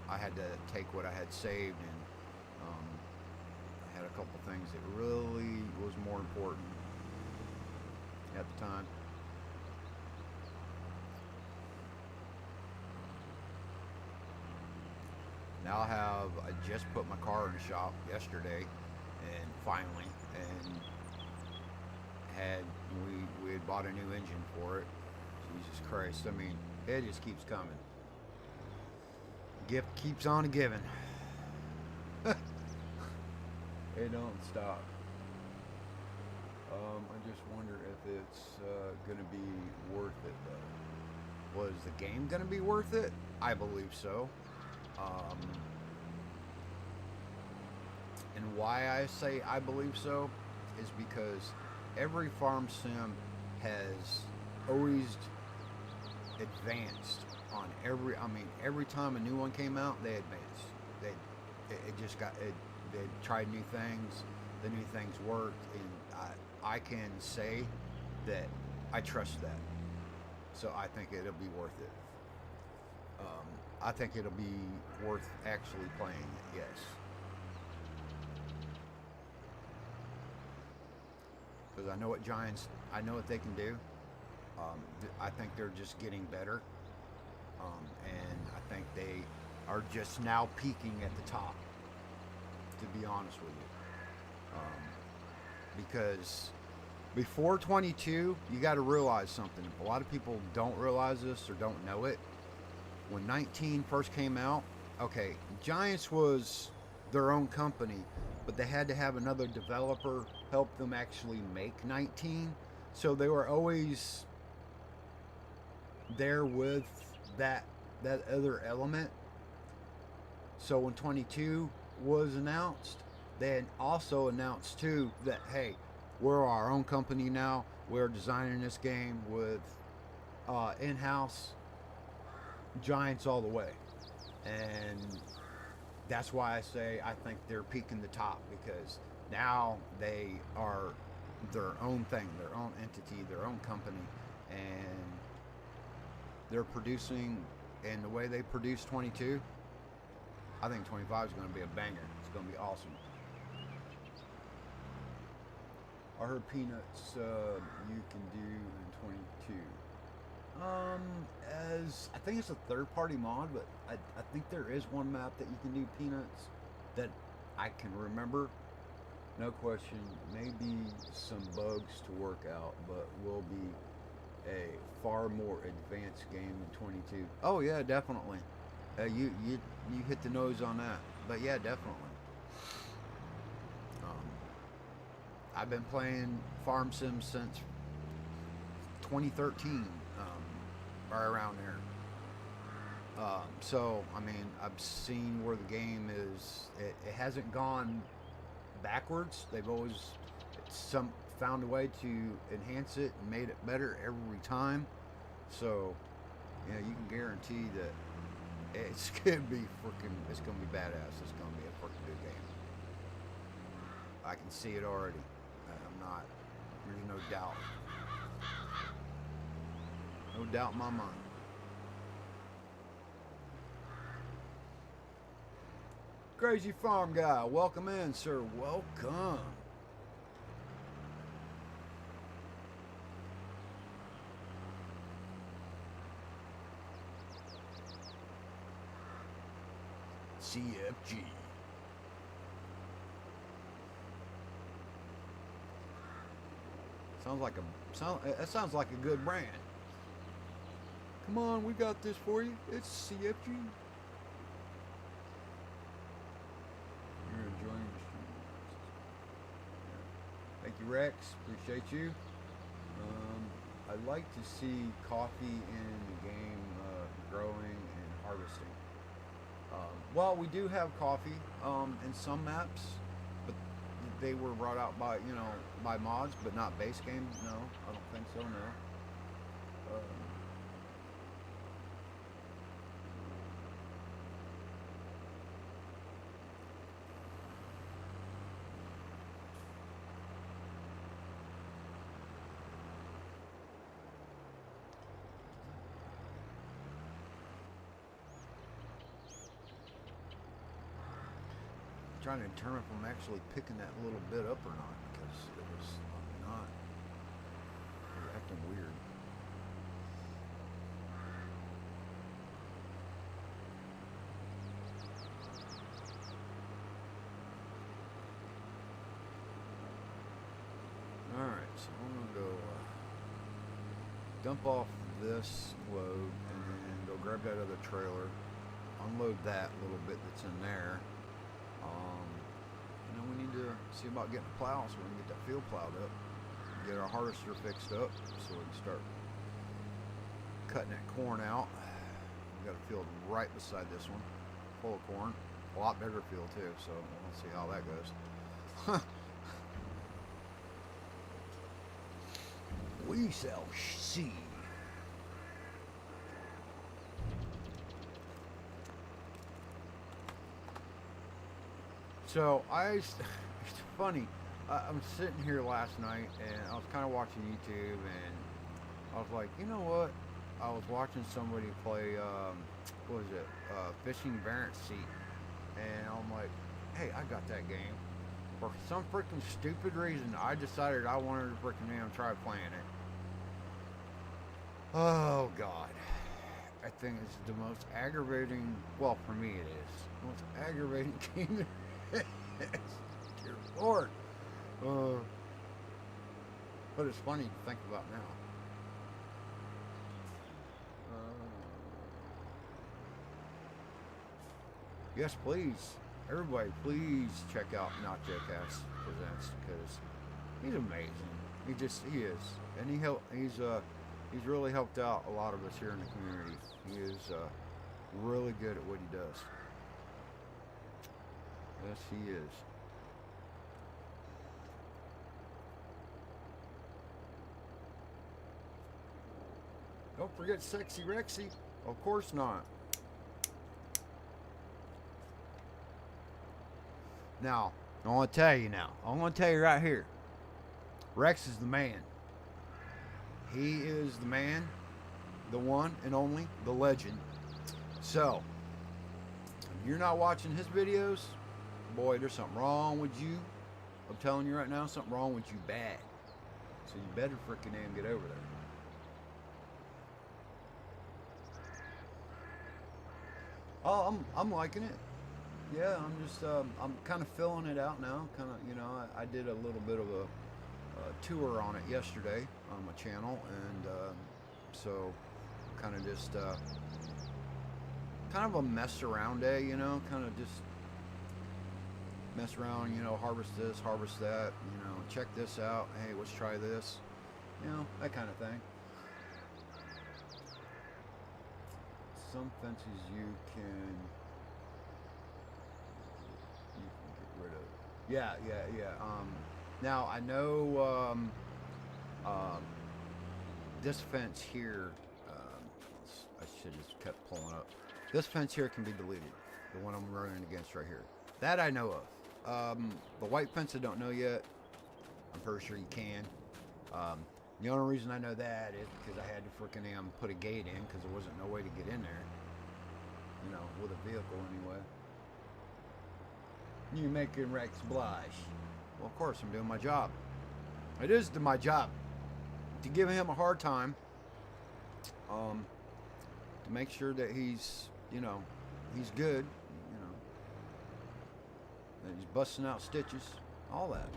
I had to take what I had saved, and I had a couple things that really was more important at the time. Now I just put my car in the shop yesterday, and finally, and we had bought a new engine for it. Jesus Christ, I mean, it just keeps coming. Gift keeps on giving. It don't stop. I just wonder if it's gonna be worth it though. Was the game gonna be worth it? I believe so. And why I say I believe so is because every farm sim has always advanced on every time a new one came out, they advanced. They tried new things, the new things worked, and I can say that I trust that. So I think it'll be worth it. I think it'll be worth actually playing it, yes. Because I know what they can do. I think they're just getting better. And I think they are just now peaking at the top, to be honest with you. Because before 22, you got to realize something. A lot of people don't realize this or don't know it. When 19 first came out, okay, Giants was their own company, but they had to have another developer help them actually make 19. So they were always there with that other element. So when 22 was announced, they had also announced too that, hey, we're our own company now. We're designing this game with in-house Giants all the way. And that's why I say I think they're peaking the top, because now they are their own thing, their own entity, their own company, and they're producing. And the way they produce 22, I think 25 is going to be a banger. It's going to be awesome. I heard Peanuts you can do in 22. As I think it's a third-party mod, but I think there is one map that you can do Peanuts that I can remember. No question, maybe some bugs to work out, but will be a far more advanced game than 22. Oh yeah, definitely. You hit the nose on that. But yeah, definitely. I've been playing Farm Sim since 2013, right around there. So I mean, I've seen where the game is. It hasn't gone backwards. They've always found a way to enhance it and made it better every time. So you can guarantee that it's gonna be it's gonna be badass. It's gonna be a freaking good game. I can see it already. There's no doubt. No doubt in my mind. Crazy Farm Guy, welcome in, sir. Welcome. CFG. That sounds like a good brand. Come on, we got this for you. It's CFG. You're enjoying the stream. Thank you, Rex. Appreciate you. I'd like to see coffee in the game growing and harvesting. Well, we do have coffee in some maps, but they were brought out by by mods, but not base game. No, I don't think so. No. Trying to determine if I'm actually picking that little bit up or not, because it was not. It was acting weird. Alright, so I'm going to go dump off this load and then go grab that other trailer, unload that little bit that's in there. We need to see about getting a plow so we can get that field plowed up, get our harvester fixed up so we can start cutting that corn out. We got a field right beside this one, full of corn, a lot bigger field too, so we'll see how that goes. We shall see. So it's funny. I'm sitting here last night and I was kind of watching YouTube and I was like, you know what? I was watching somebody play what was it, fishing variant seat, and I'm like, hey, I got that game. For some freaking stupid reason, I decided I wanted to freaking try playing it. Oh God, I think it's the most aggravating. Well, for me, it is the most aggravating game. Dear Lord. But it's funny to think about now. Yes, please. Everybody, please check out Not Jackass Presents, because he's amazing. He is, and he's really helped out a lot of us here in the community. He is really good at what he does. Yes, he is. Don't forget Sexy Rexy. Of course not. Now, I want to tell you now. I want to tell you right here. Rex is the man. He is the man, the one and only, the legend. So, if you're not watching his videos, boy, there's something wrong with you. I'm telling you right now, something wrong with you bad. So you better freaking get over there. Oh, I'm liking it. Yeah, I'm just I'm kind of filling it out now. Kind of, I did a little bit of a tour on it yesterday on my channel, and so kind of just kind of a mess around day, kind of just mess around, harvest this, harvest that, check this out. Hey, let's try this, that kind of thing. Some fences you can get rid of. Yeah. Now I know this fence here. I should have kept pulling up. This fence here can be deleted. The one I'm running against right here. That I know of. The white fence I don't know yet. I'm pretty sure you can. The only reason I know that is because I had to freaking put a gate in, because there wasn't no way to get in there. With a vehicle anyway. You making Rex blush. Well, of course, I'm doing my job. It is my job to give him a hard time. To make sure that he's, he's good. That he's busting out stitches. All that.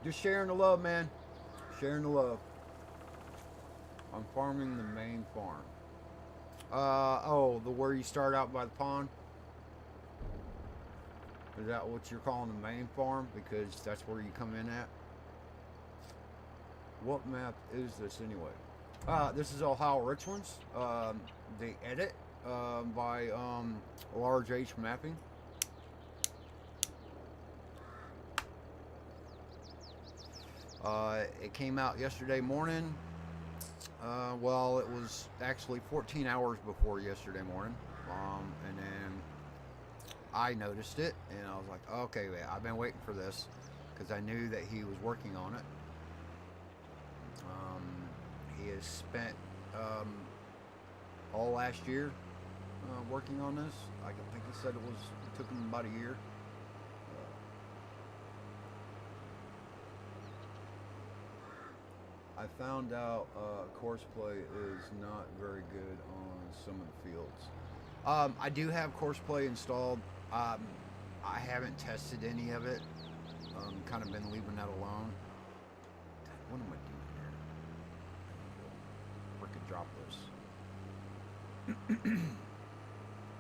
Just sharing the love, man. Sharing the love. I'm farming the main farm. The where you start out by the pond? Is that what you're calling the main farm? Because that's where you come in at? What map is this anyway? This is Ohio Richlands. The edit by Large H Mapping. It came out yesterday morning. Well, it was actually 14 hours before yesterday morning. And then I noticed it, and I was like, okay, I've been waiting for this, because I knew that he was working on it. He has spent all last year working on this. I think he said it took him about a year. I found out Courseplay is not very good on some of the fields. I do have Courseplay installed. I haven't tested any of it. Kind of been leaving that alone. What am I doing here? Freaking drop this.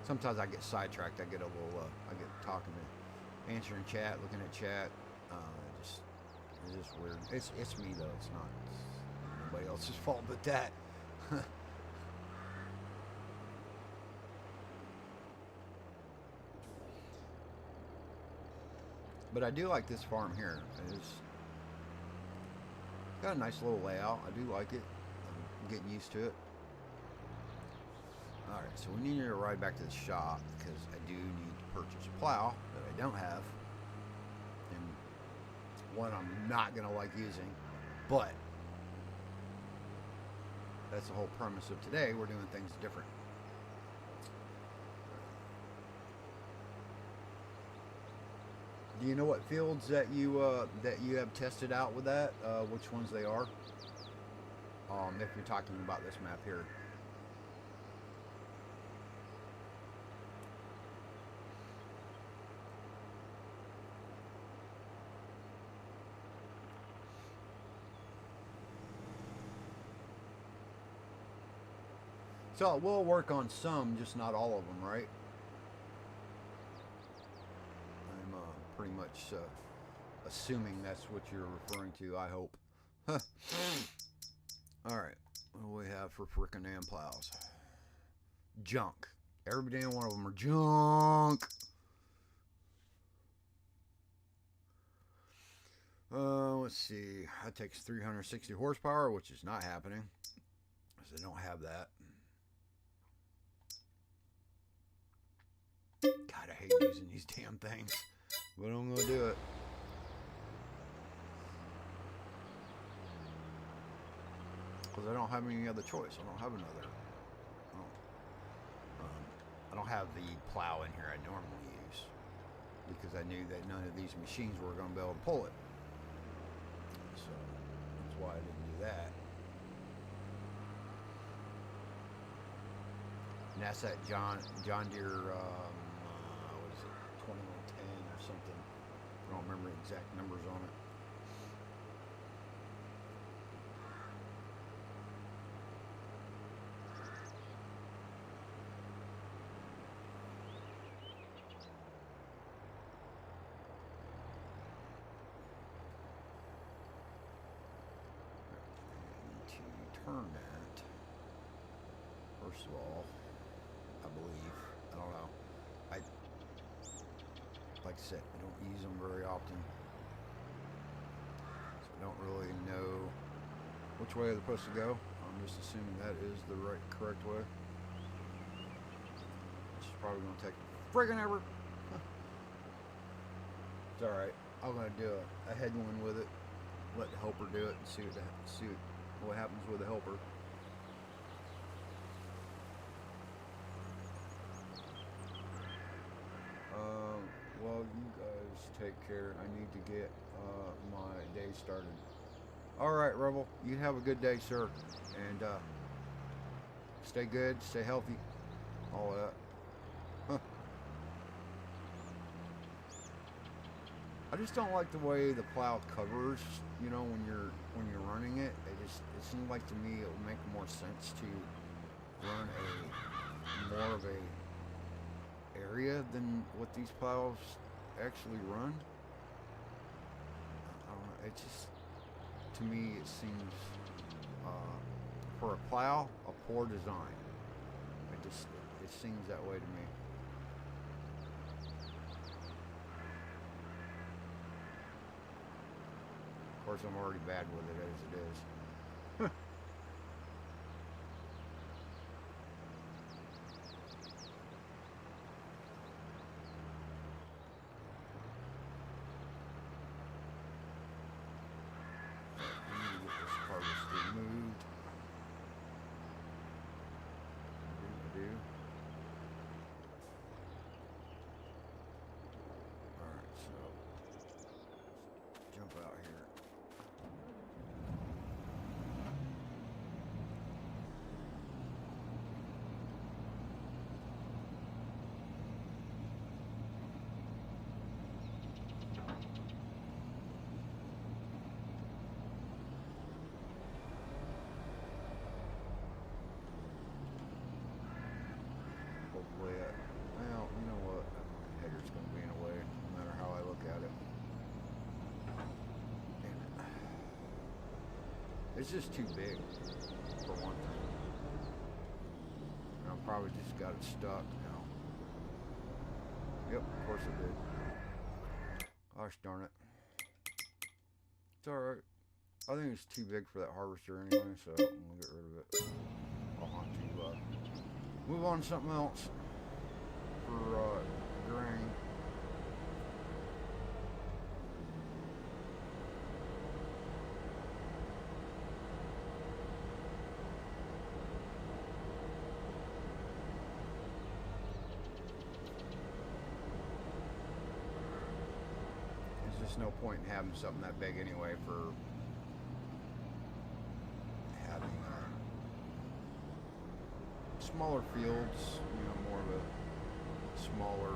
Sometimes I get sidetracked. I get a little. I get talking to, answering chat, looking at chat. It's just weird. It's me though. It's not nobody else's fault but that. But I do like this farm here. It's got a nice little layout. I do like it. I'm getting used to it. Alright, so we need to ride back to the shop, because I do need to purchase a plow that I don't have. And one I'm not going to like using. But That's the whole premise of today. We're doing things different. Do you know what fields that you have tested out with that? Which ones they are? If you're talking about this map here. So we'll work on some, just not all of them, right? I'm pretty much assuming that's what you're referring to, I hope. Huh. Alright, what do we have for frickin' damn plows? Junk. Every damn one of them are junk. Let's see. That takes 360 horsepower, which is not happening, because I don't have that. God, I hate using these damn things, but I'm gonna do it. Because I don't have any other choice. I don't have another. I don't have the plow in here I normally use, because I knew that none of these machines were going to be able to pull it. So that's why I didn't do that. And that's that John Deere, what is it, 2110 or something. I don't remember the exact numbers on it. Turn that. First of all, I believe. I don't know. Like I said, I don't use them very often, so I don't really know which way they're supposed to go. I'm just assuming that is the correct way. Which is probably going to take friggin' ever. It's all right. I'm going to do a head one with it. Let the helper do it and see what happens with the helper. Well, you guys take care. I need to get my day started. Alright, Rebel. You have a good day, sir. And stay good, stay healthy. All that. Huh. I just don't like the way the plow covers, you know, when you're running it. It seems like to me it would make more sense to run more of a area than what these plows actually run. I don't know, it just, to me it seems for a plow a poor design. It seems that way to me. Of course, I'm already bad with it as it is. Out here. Hopefully, well, you know what? My header's going to be in a way, no matter how I look at it. It's just too big, for one thing. And I probably just got it stuck now. Yep, of course I did. Gosh darn it. It's alright. I think it's too big for that harvester anyway, so I'm going to get rid of it. I'll have to move on to something else for grain. it's no point in having something that big anyway for having smaller fields, you know, more of a smaller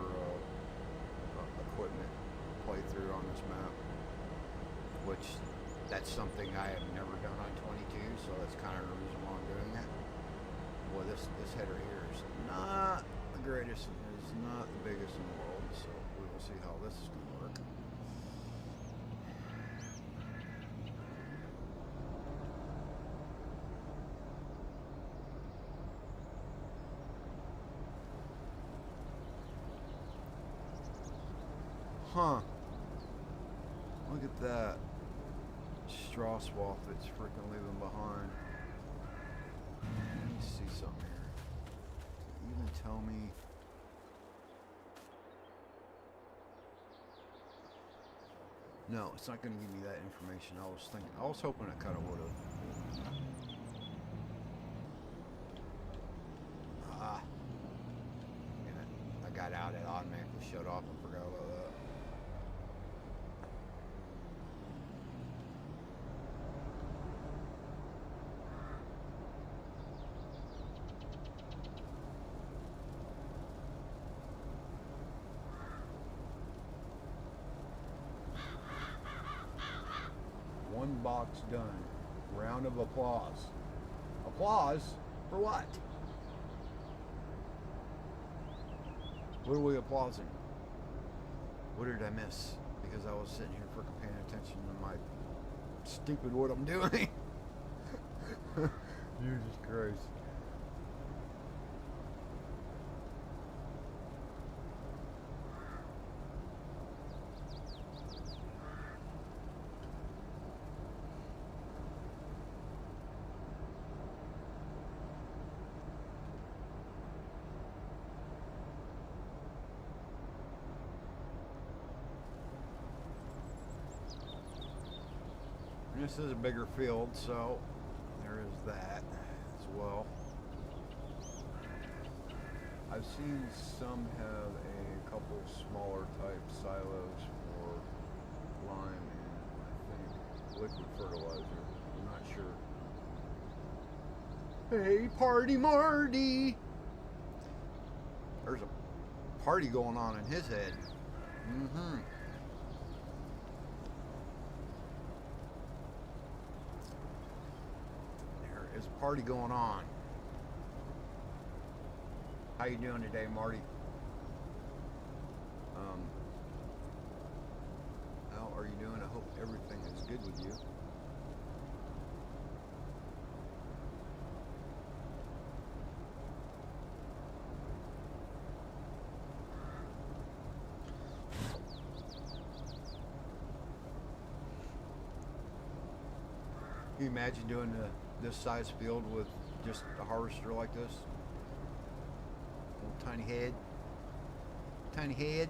equipment playthrough on this map, which that's something I have never done on 22, so that's kind of the reason why I'm doing that. Well, this header here is not the greatest, it's not the biggest in the world, so we will see how this is going to work. Huh. Look at that straw swamp that's freaking leaving behind. Let me see something here. Can you even tell me? No, it's not going to give me that information. I was hoping it kind of would have. Ah. I got out, it automatically shut off and forgot about that. One box done. Round of applause. Applause? For what? What are we applauding? What did I miss? Because I was sitting here freaking paying attention to my stupid what I'm doing. Jesus Christ. This is a bigger field, so there is that as well. I've seen some have a couple smaller type silos for lime and I think liquid fertilizer. I'm not sure. Hey, Party Marty! There's a party going on in his head. Mm-hmm. There's a party going on. How you doing today, Marty? How are you doing? I hope everything is good with you. Can you imagine doing this size field with just a harvester like this? Little tiny head. Tiny head.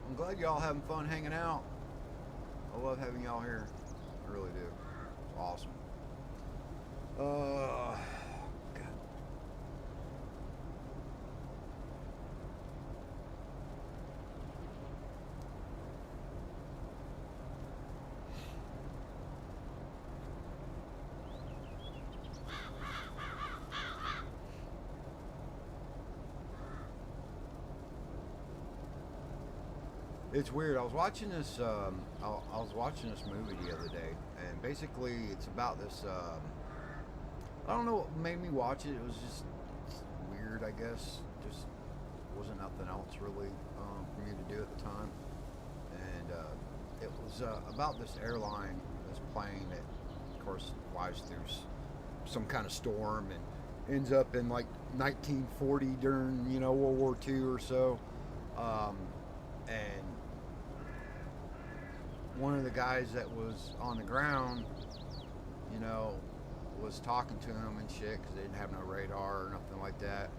I'm glad y'all having fun hanging out. I love having y'all here. I really do. It's awesome. God. It's weird. I was watching this. I was watching this movie the other day, and basically, it's about this. I don't know what made me watch it. It was just weird, I guess. Just wasn't nothing else really for me to do at the time, and it was about this airline, this plane that, of course, flies through some kind of storm and ends up in like 1940 during World War II or so, and one of the guys that was on the ground, was talking to him and shit because they didn't have no radar or nothing like that.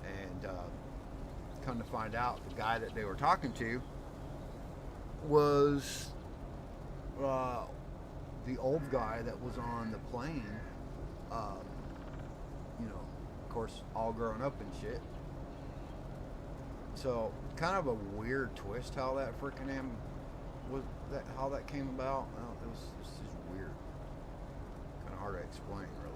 And come to find out, the guy that they were talking to was the old guy that was on the plane. Um, you know, of course, all grown up and shit. So, kind of a weird twist how that freaking was that how that came about. It was just weird. Kind of hard to explain, really.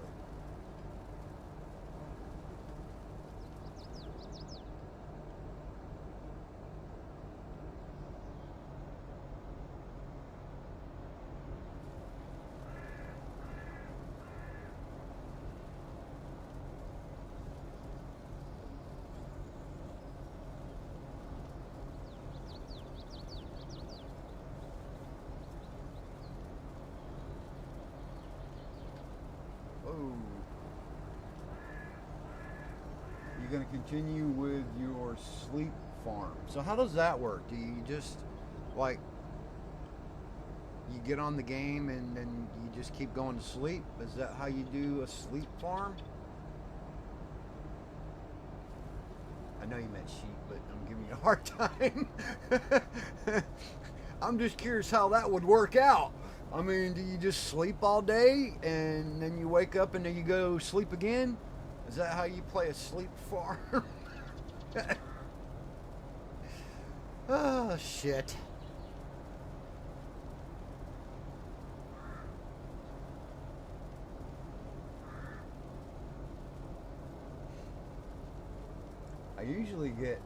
Oh. You're going to continue with your sleep farm. So how does that work? Do you just like you get on the game and then you just keep going to sleep? Is that how you do a sleep farm? I know you meant sheep, but I'm giving you a hard time. I'm just curious how that would work out. I mean, do you just sleep all day and then you wake up and then you go sleep again? Is that how you play a sleep farm? Oh, shit. I usually get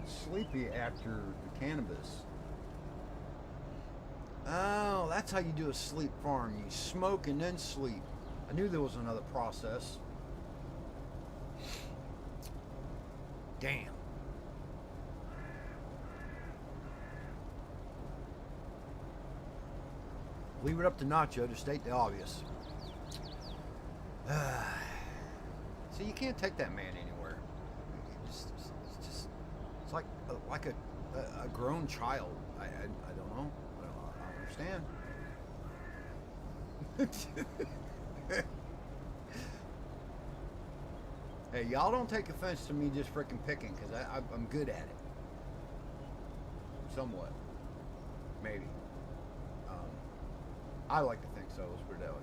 sleepy after the cannabis. Oh, that's how you do a sleep farm. You smoke and then sleep. I knew there was another process. Damn. Leave it up to Nacho to state the obvious. See, you can't take that man anywhere. It's like a grown child. I don't know. I don't understand. Hey, y'all don't take offense to me just freaking picking, because I'm good at it. Somewhat. Maybe. I like to think so. Let's put it that way.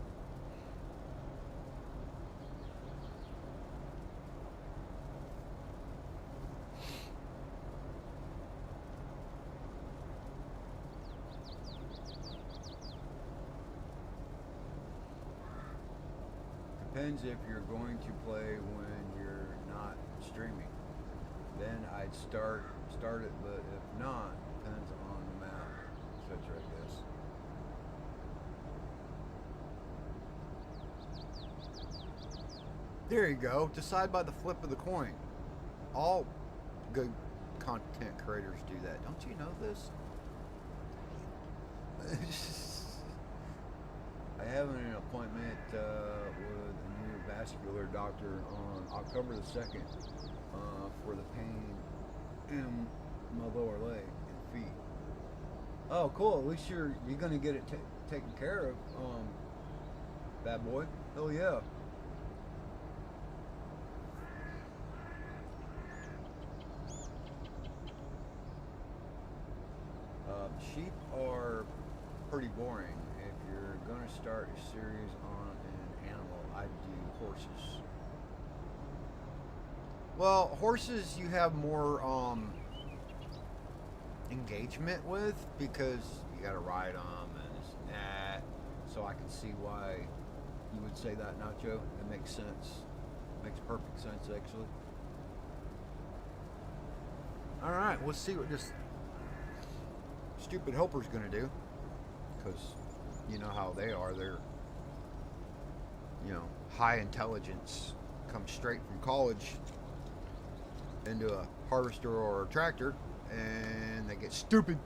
Depends if you're going to play when you're not streaming. Then I'd start it, but if not, depends on the map, etc. I guess. There you go. Decide by the flip of the coin. All good content creators do that. Don't you know this? I have an appointment with a new vascular doctor on October the 2nd for the pain in my lower leg and feet. Oh, cool. At least you're going to get it taken care of, bad boy. Hell yeah. Sheep are pretty boring. If you're going to start a series on an animal, I'd do horses. Well, horses you have more engagement with because you got to ride them and it's so I can see why you would say that, Nacho. It makes sense. Makes perfect sense, actually. All right, we'll see what this stupid helper's gonna do, because you know how they are. They're, high intelligence, come straight from college into a harvester or a tractor, and they get stupid.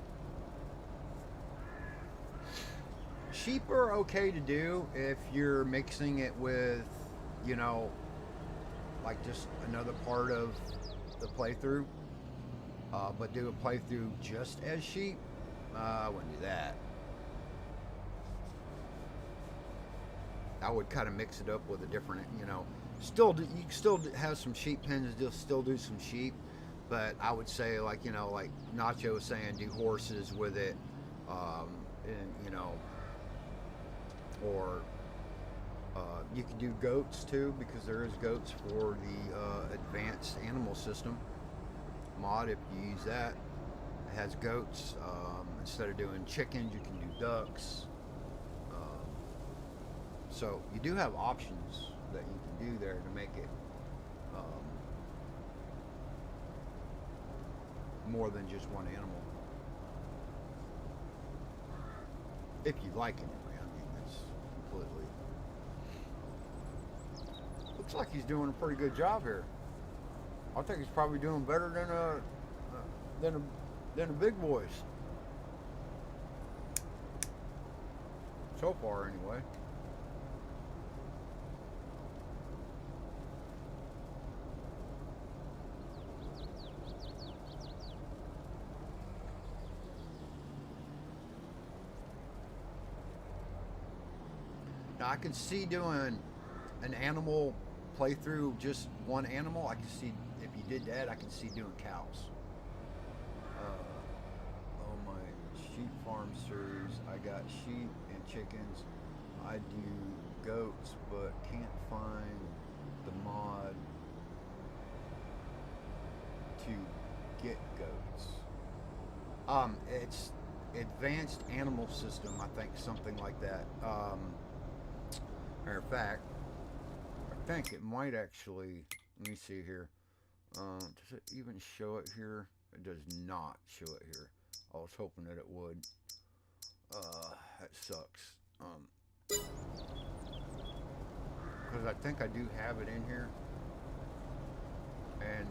Sheep are okay to do if you're mixing it with, like just another part of the playthrough, but do a playthrough just as sheep, I wouldn't do that. I would kind of mix it up with a different, you can still have some sheep pens, still do some sheep, But I would say, like, you know, like Nacho was saying, do horses with it, and you know, or you can do goats too, because there is goats for the advanced animal system mod. If you use that, it has goats. Instead of doing chickens, you can do ducks. Um, so you do have options that you can do there to make it um, more than just one animal. If you like it, anyway. I mean, that's completely. Looks like he's doing a pretty good job here. I think he's probably doing better than a than the big boys so far, anyway. Now I can see doing an animal playthrough, just one animal. I can see if you did that. I can see doing cows. On my sheep farm series, I got sheep and chickens. I do goats, but can't find the mod to get goats. It's advanced animal system, I think, something like that. Matter of fact, I think it might actually. Let me see here. Does it even show it here? It does not show it here. I was hoping that it would. That sucks. Because I think I do have it in here, and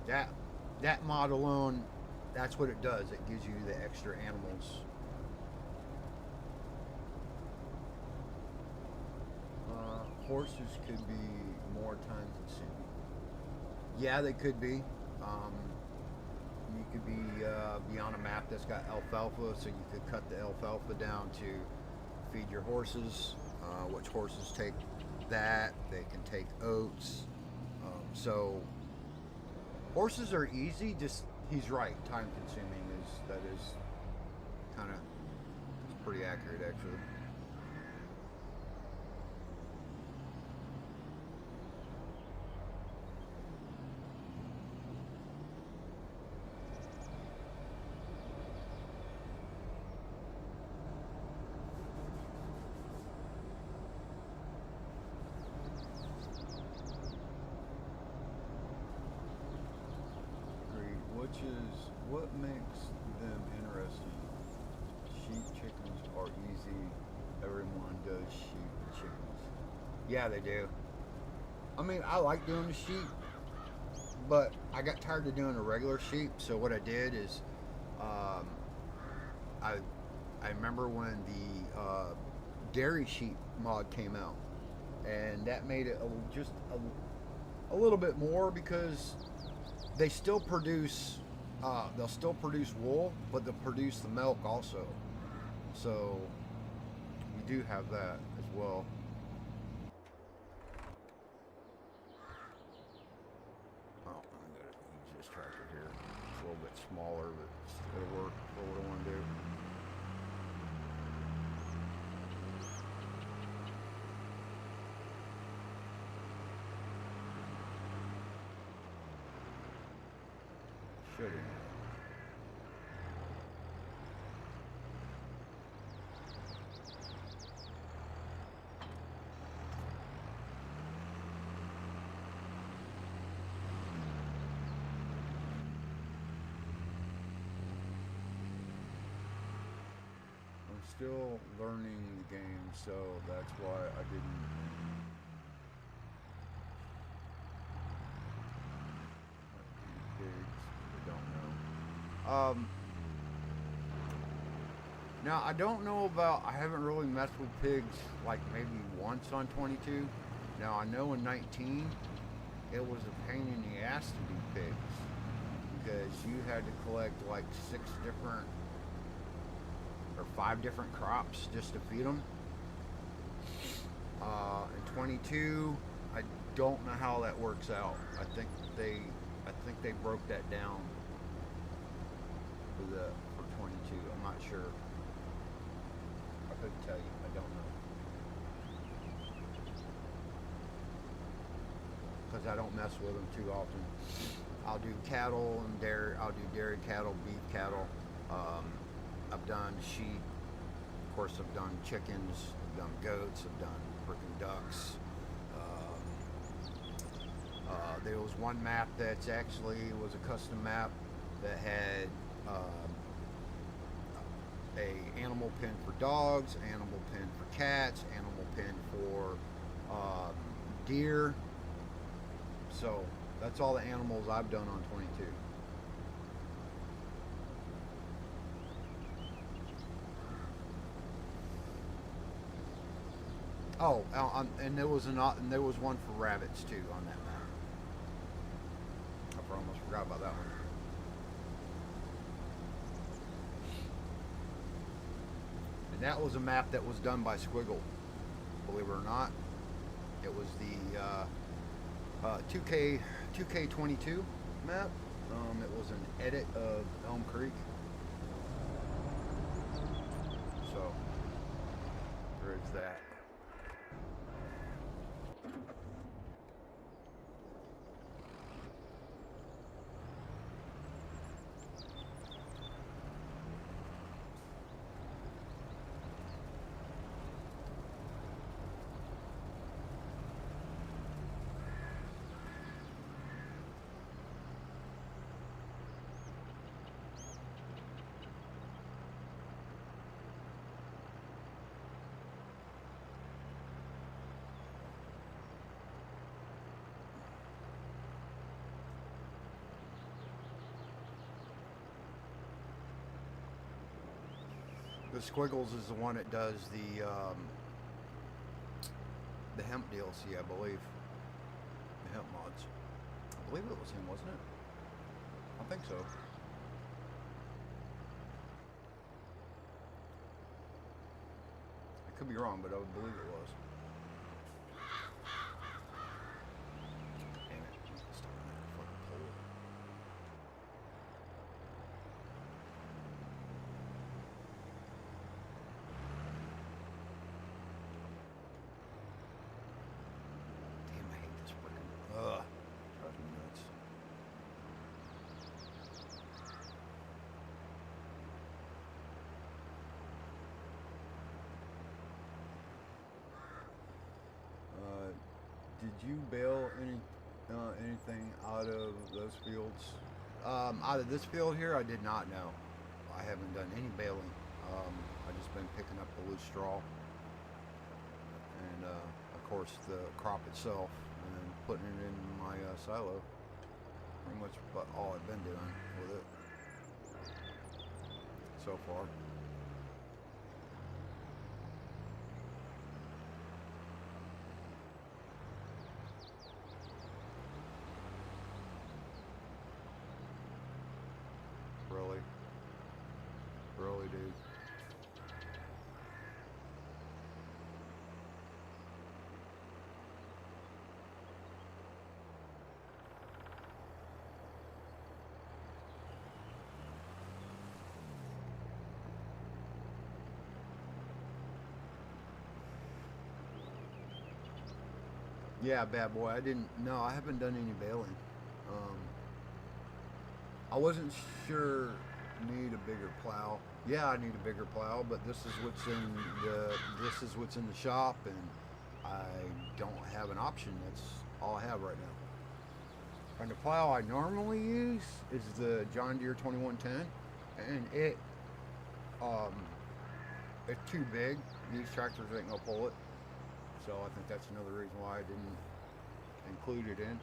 that mod alone, that's what it does. It gives you the extra animals. Horses could be more time consuming. Yeah, they could be. You could be on a map that's got alfalfa, so you could cut the alfalfa down to feed your horses. Which horses take that? They can take oats. So horses are easy. Just he's right. Time consuming is kind of it's pretty accurate actually. Which is what makes them interesting. Sheep, chickens are easy. Everyone does sheep and chickens. Yeah, they do. I mean, I like doing the sheep, but I got tired of doing the regular sheep. So what I did is, I remember when the dairy sheep mod came out, and that made it just a little bit more because they still produce they'll still produce wool, but they'll produce the milk also. So we do have that as well. Oh, I'm gonna use this tractor here. It's a little bit smaller, but it's gonna work for what I want to do. Should have. I'm still learning the game, so that's why I didn't. Pigs, I don't know. Now I don't know about. I haven't really messed with pigs like maybe once on 22. Now I know in 19 it was a pain in the ass to do pigs because you had to collect like 6 different or 5 different crops just to feed them. In 22, I don't know how that works out. I I think they broke that down for 22. I'm not sure. I couldn't tell you. I don't know. Because I don't mess with them too often. I'll do cattle and dairy. I'll do dairy cattle, beef cattle. I've done sheep. Of course, I've done chickens. I've done goats. I've done freaking ducks. There was one map that's actually was a custom map that had a animal pen for dogs, animal pen for cats, animal pen for deer. So that's all the animals I've done on 22. Oh, and there was one for rabbits too on that map. I almost forgot about that one. And that was a map that was done by Squiggle, believe it or not. It was the 2K22 map. It was an edit of Elm Creek. So there's that. The Squiggles is the one that does the hemp DLC, I believe. The hemp mods. I believe it was him, wasn't it? I think so. I could be wrong, but I would believe it was. Damn it. Stuck on that fucking pole. Damn, I hate this freaking. Ugh. Drives me nuts. Did you bail anything out of those fields? Out of this field here, I did not know. I haven't done any baling. I just been picking up the loose straw, and of course the crop itself, and then putting it in my silo. Pretty much all I've been doing with it so far. Really? Really, dude? Yeah, bad boy. I haven't done any baling. I wasn't sure. Need a bigger plow. Yeah, I need a bigger plow, but this is what's in the shop, and I don't have an option. That's all I have right now. And the plow I normally use is the John Deere 2110, and it's too big. These tractors ain't gonna pull it. So I think that's another reason why I didn't include it in.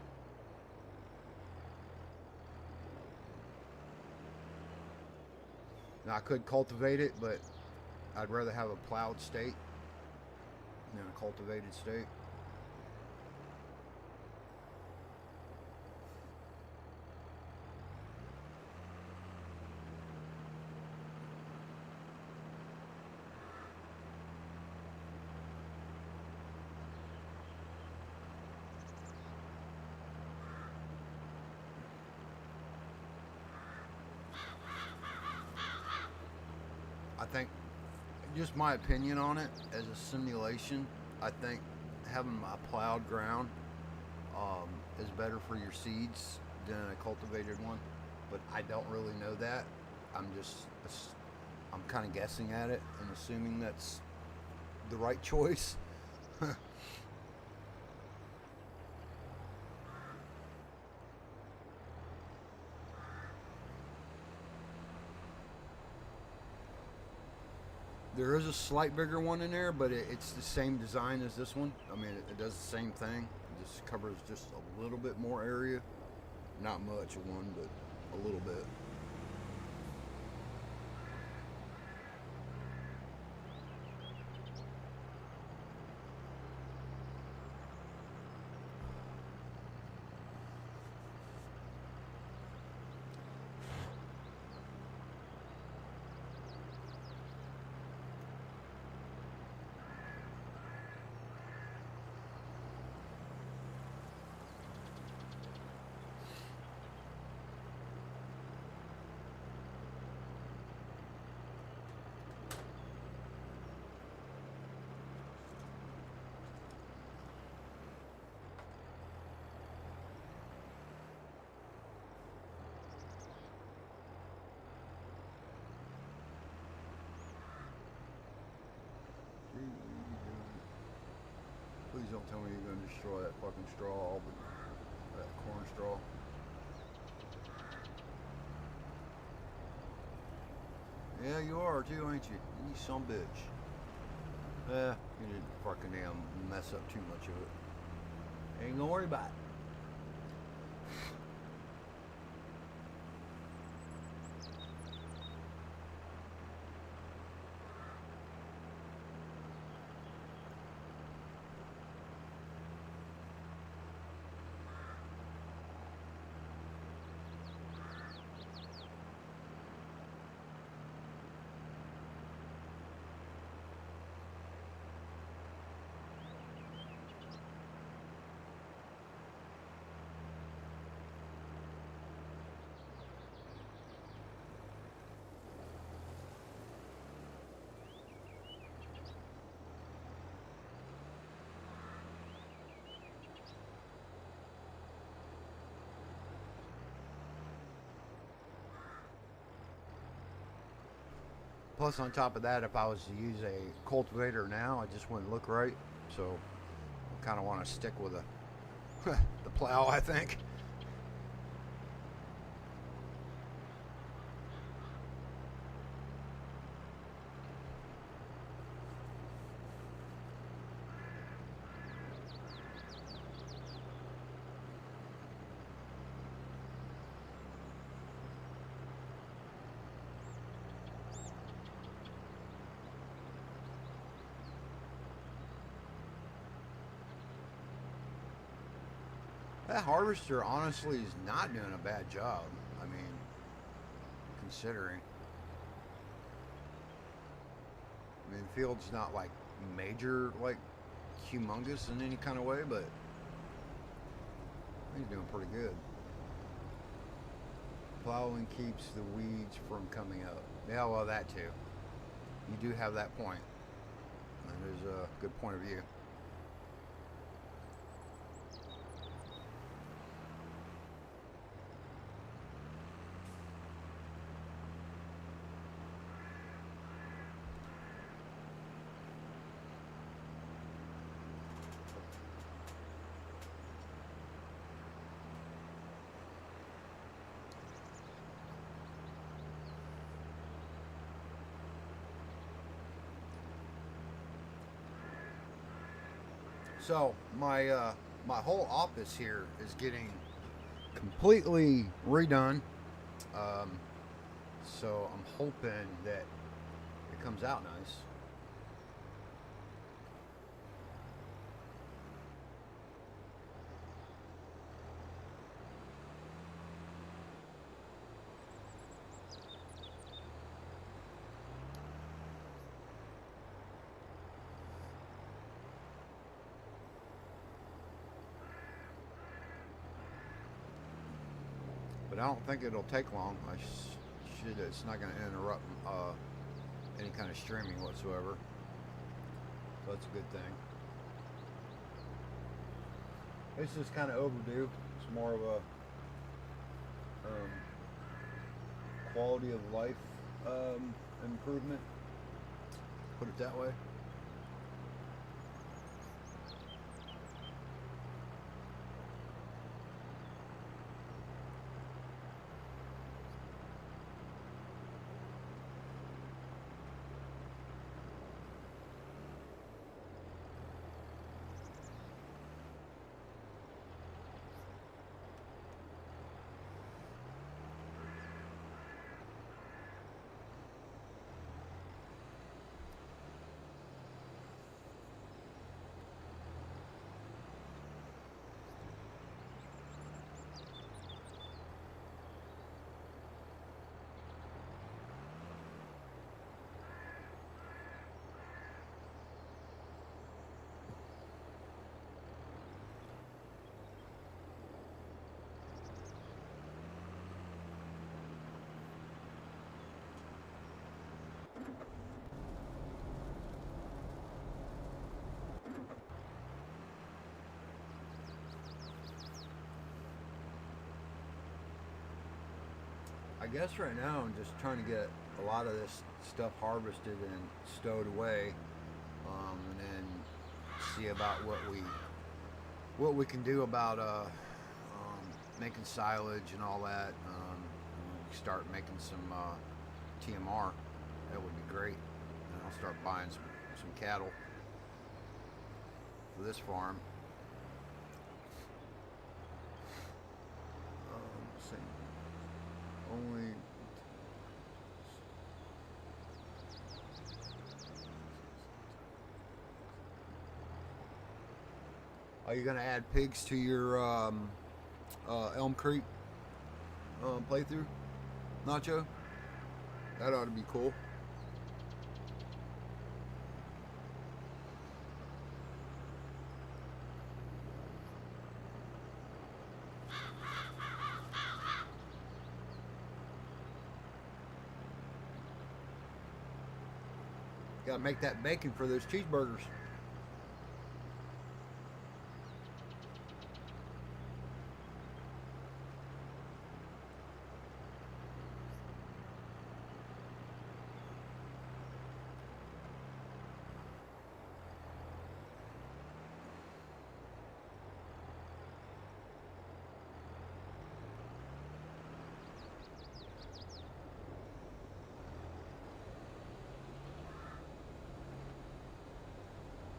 Now I could cultivate it, but I'd rather have a plowed state than a cultivated state. think, just my opinion on it, as a simulation, I think having a plowed ground is better for your seeds than a cultivated one. But I don't really know that. I'm kind of guessing at it and assuming that's the right choice. There is a slight bigger one in there, but it's the same design as this one. I mean, it does the same thing. It just covers just a little bit more area. Not much of one, but a little bit. Please don't tell me you're going to destroy that fucking straw, that corn straw. Yeah, you are too, ain't you? You some bitch. You didn't fucking damn mess up too much of it. Ain't gonna worry about it. Plus, on top of that, if I was to use a cultivator now, it just wouldn't look right. So, I kind of want to stick with the plow, I think. That harvester honestly is not doing a bad job. I mean, considering. I mean, the field's not like major, like humongous in any kind of way, but he's doing pretty good. Plowing keeps the weeds from coming up. Yeah, well, that too. You do have that point. That is a good point of view. So my whole office here is getting completely redone. Um, so I'm hoping that it comes out nice. But I don't think it'll take long. It's not going to interrupt any kind of streaming whatsoever. So that's a good thing. This is kind of overdue. It's more of a quality of life improvement. Put it that way. I guess right now I'm just trying to get a lot of this stuff harvested and stowed away, and then see about what we can do about making silage and all that. Start making some TMR. That would be great. And I'll start buying some cattle for this farm. Let's see. Only are you gonna add pigs to your Elm Creek playthrough, Nacho? That ought to be cool. Gotta make that bacon for those cheeseburgers.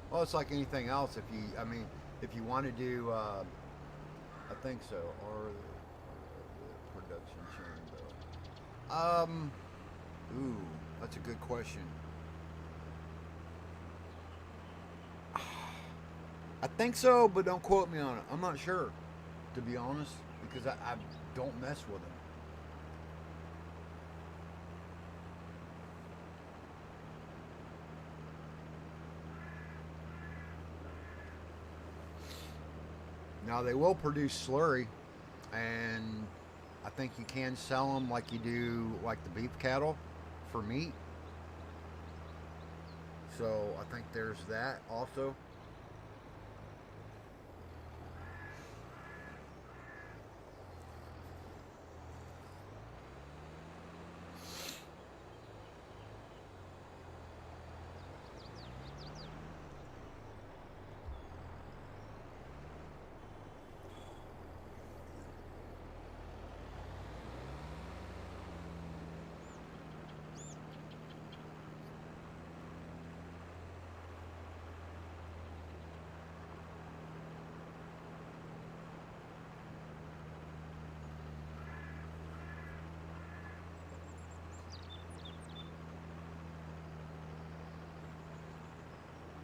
Well, it's like anything else. If you want to do, I think so, or the production chain though. Ooh, that's a good question. I think so, but don't quote me on it. I'm not sure, to be honest, because I don't mess with them. Now they will produce slurry, and I think you can sell them like you do like the beef cattle for meat. So I think there's that also.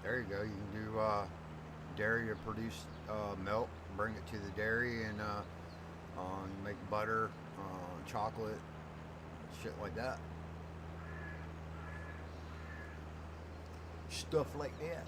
There you go. You can do dairy to produce milk, bring it to the dairy, and make butter, chocolate, shit like that. Stuff like that.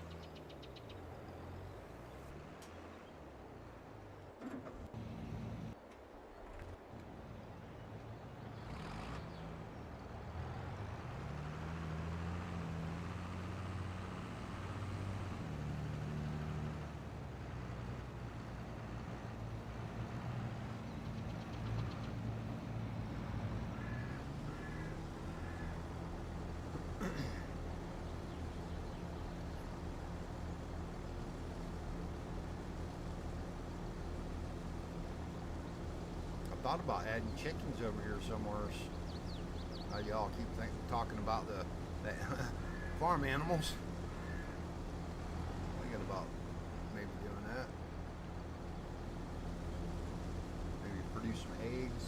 thought about adding chickens over here somewhere. Y'all keep talking about the farm animals. Thinking about maybe doing that. Maybe produce some eggs.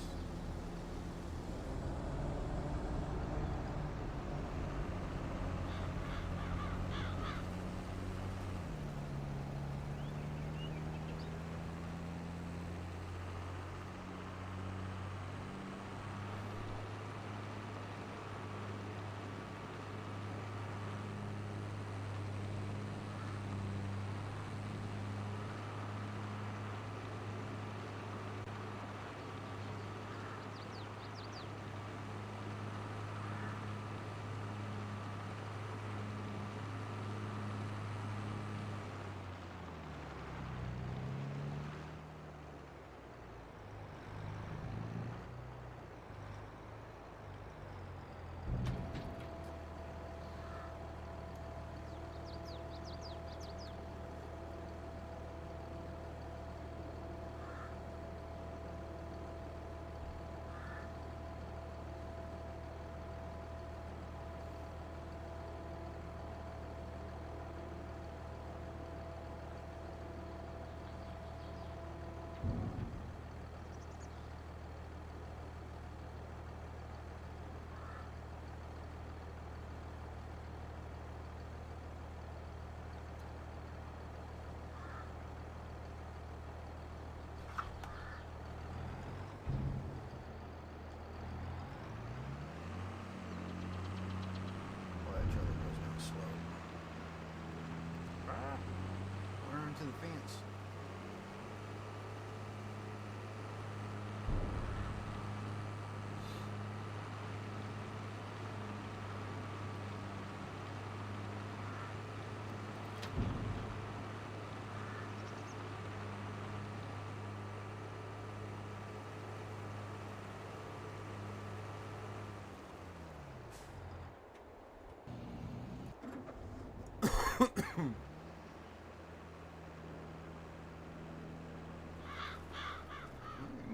To the fence.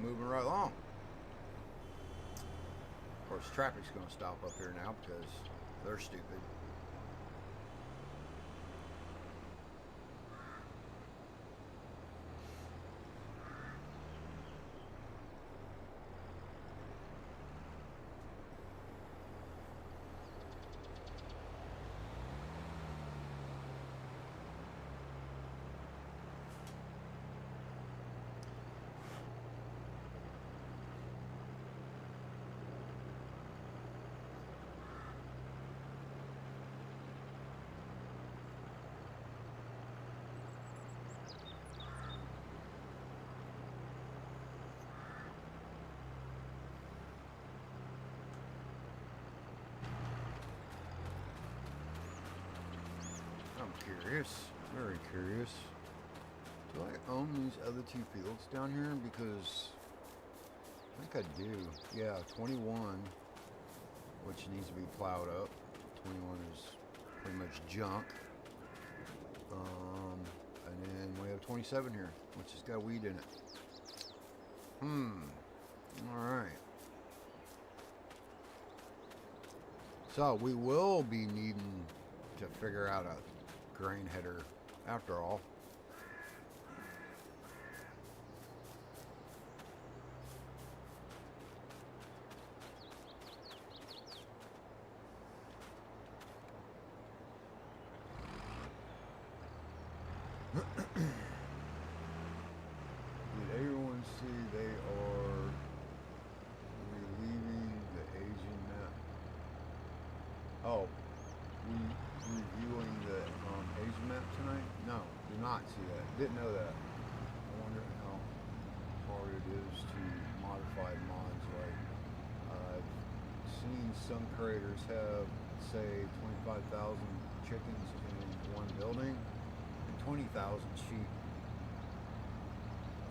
Moving right along. Of course, traffic's going to stop up here now because they're stupid. I'm curious, very curious. Do I own these other two fields down here? Because I think I do. Yeah, 21, which needs to be plowed up. 21 is pretty much junk. And then we have 27 here, which has got weed in it. Alright. So we will be needing to figure out a grain header after all. Did everyone see they are relieving the Asian map? Oh, reviewing the Asian map tonight? No, did not see that. Didn't know that. I wonder how hard it is to modify mods. Like I've seen some creators have, say, 25,000 chickens in one building and 20,000 sheep,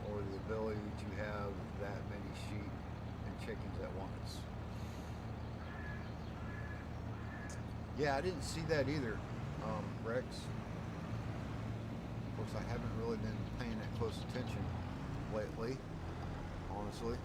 or the ability to have that many sheep and chickens at once. Yeah, I didn't see that either, Rex. Of course, I haven't really been paying that close attention lately, honestly.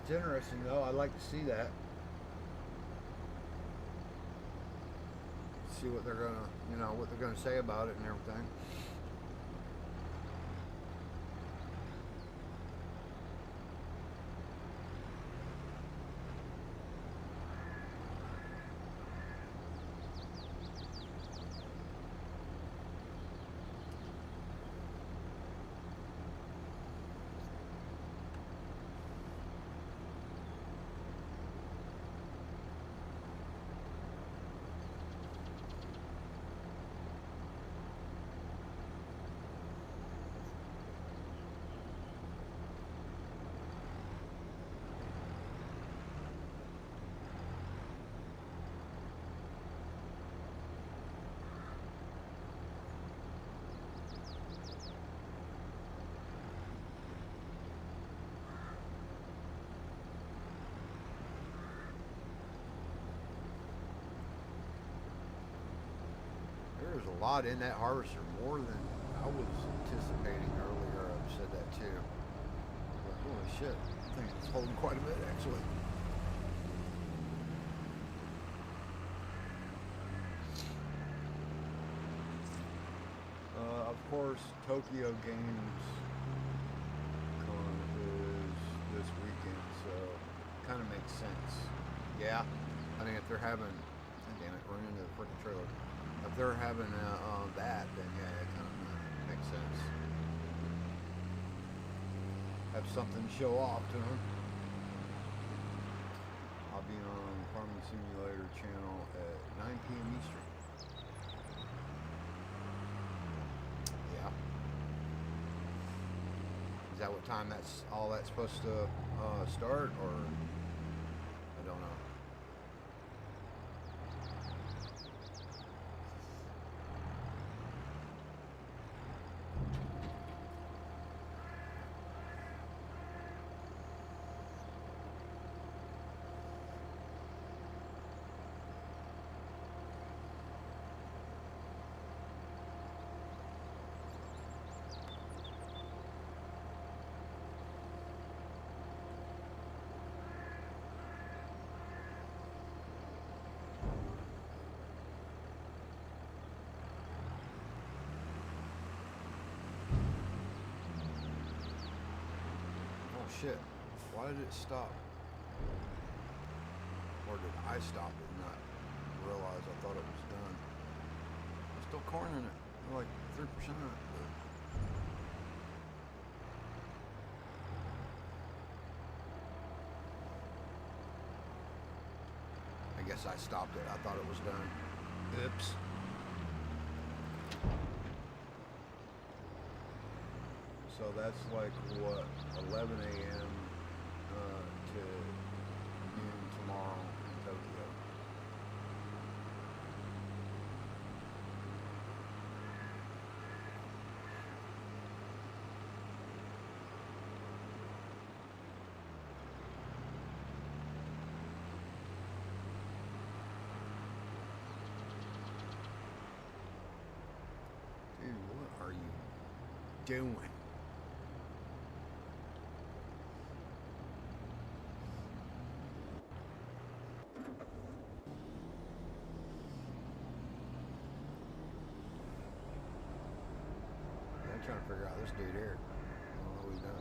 It's interesting though. I'd like to see that. See what they're gonna, what they're gonna say about it and everything. There's a lot in that harvester, more than I was anticipating earlier. I've said that too. But holy shit, I think it's holding quite a bit actually. Of course, Tokyo Games Con is this weekend, so it kind of makes sense. Yeah, I think if they're having, oh, damn it, run into the freaking trailer. If they're having that, then yeah, it kind of makes sense. Have something to show off to them. I'll be on Farming Simulator channel at 9 p.m. Eastern. Yeah. Is that what time that's supposed to start, or I don't know. Shit, why did it stop? Or did I stop it and not realize I thought it was done? There's still corn in it. They're like 3% of it. I guess I stopped it. I thought it was done. Oops. So that's like what, 11 a.m. To noon tomorrow in Tokyo. Dude, what are you doing? I'm trying to figure out this dude here. I don't know what he's done.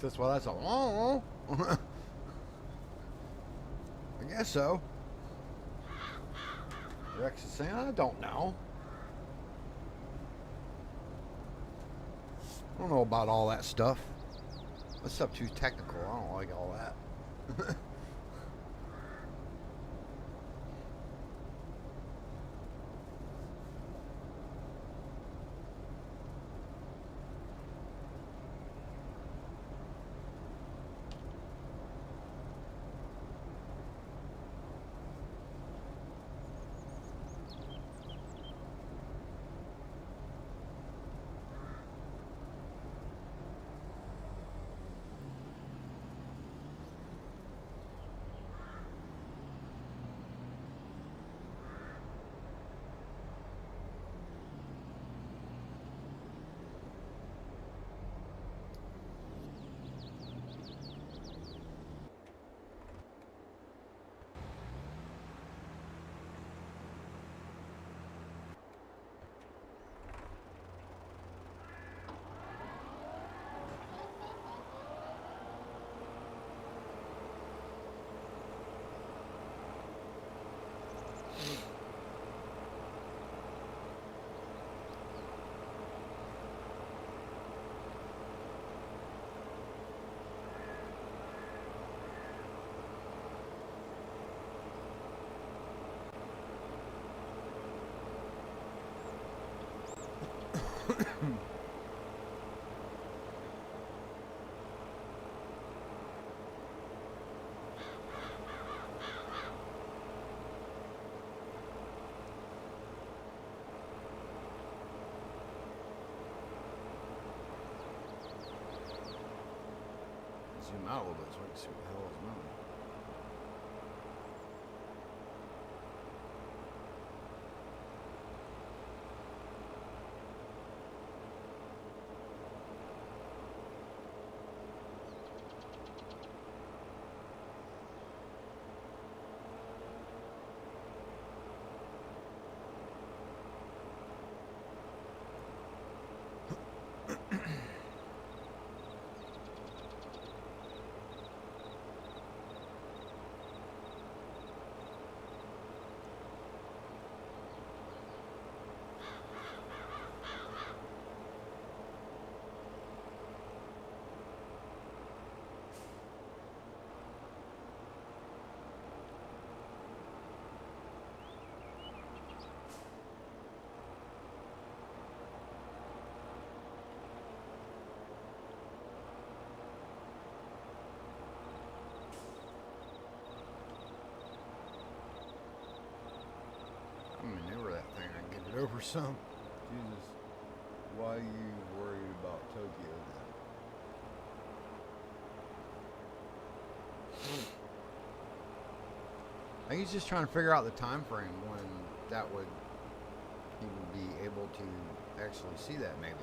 That's why that's all. I guess so. Rex is saying, I don't know. I don't know about all that stuff. That stuff too technical. I don't like all that. zoom out a little bit so I can see what the hell is moving. I maneuver that thing, I can get it over some. Jesus, why are you worried about Tokyo then? I think he's just trying to figure out the time frame when that would he would be able to actually see that maybe.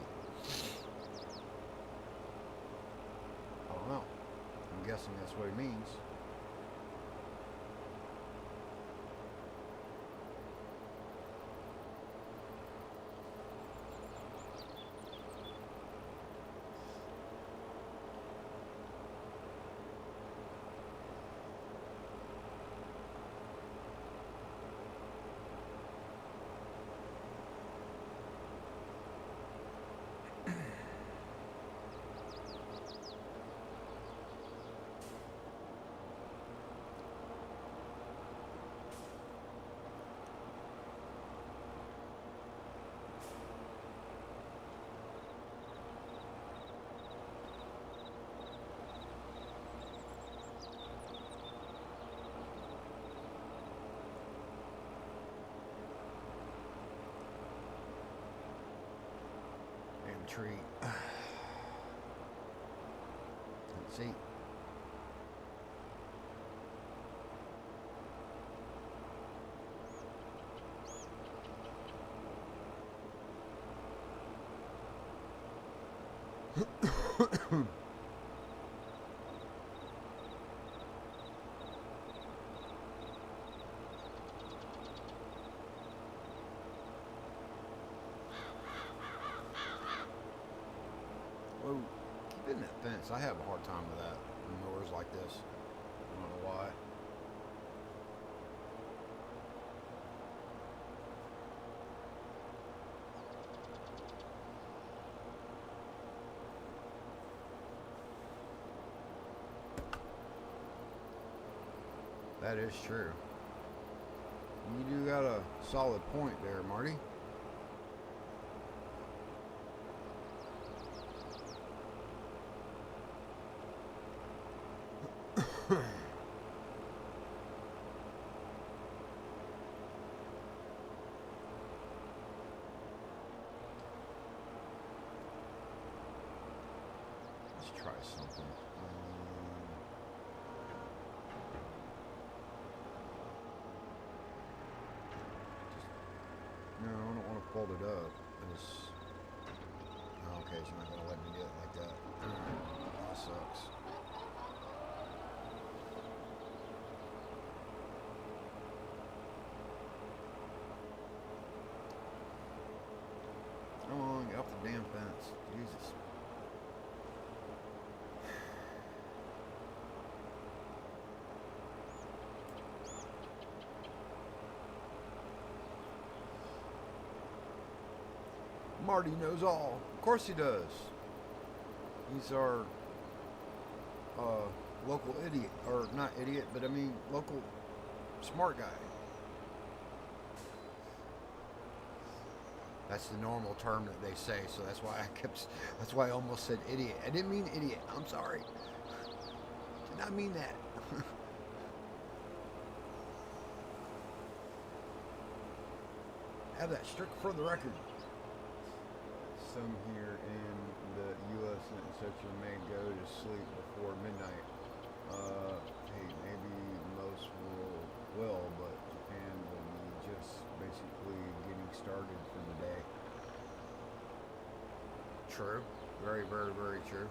I don't know. I'm guessing that's what he means. Tree. Let's see. Whoa, keep in that fence. I have a hard time with that in mowers like this. I don't know why. That is true. You do got a solid point there, Marty. Let's try something. No, I don't want to fold it up. I just... Oh, okay, she's not going to let me do it like that. That sucks. Come on, get off the damn fence. Jesus. Marty knows all. Of course he does. He's our local idiot. Or not idiot, but I mean local smart guy. That's the normal term that they say, so that's why I almost said idiot. I didn't mean idiot. I'm sorry. Did not mean that. Have that strict for the record. Some here in the U.S. pitcher may go to sleep before midnight. Hey, maybe most will, but Japan will be just basically getting started for the day. True. Very, very, very true.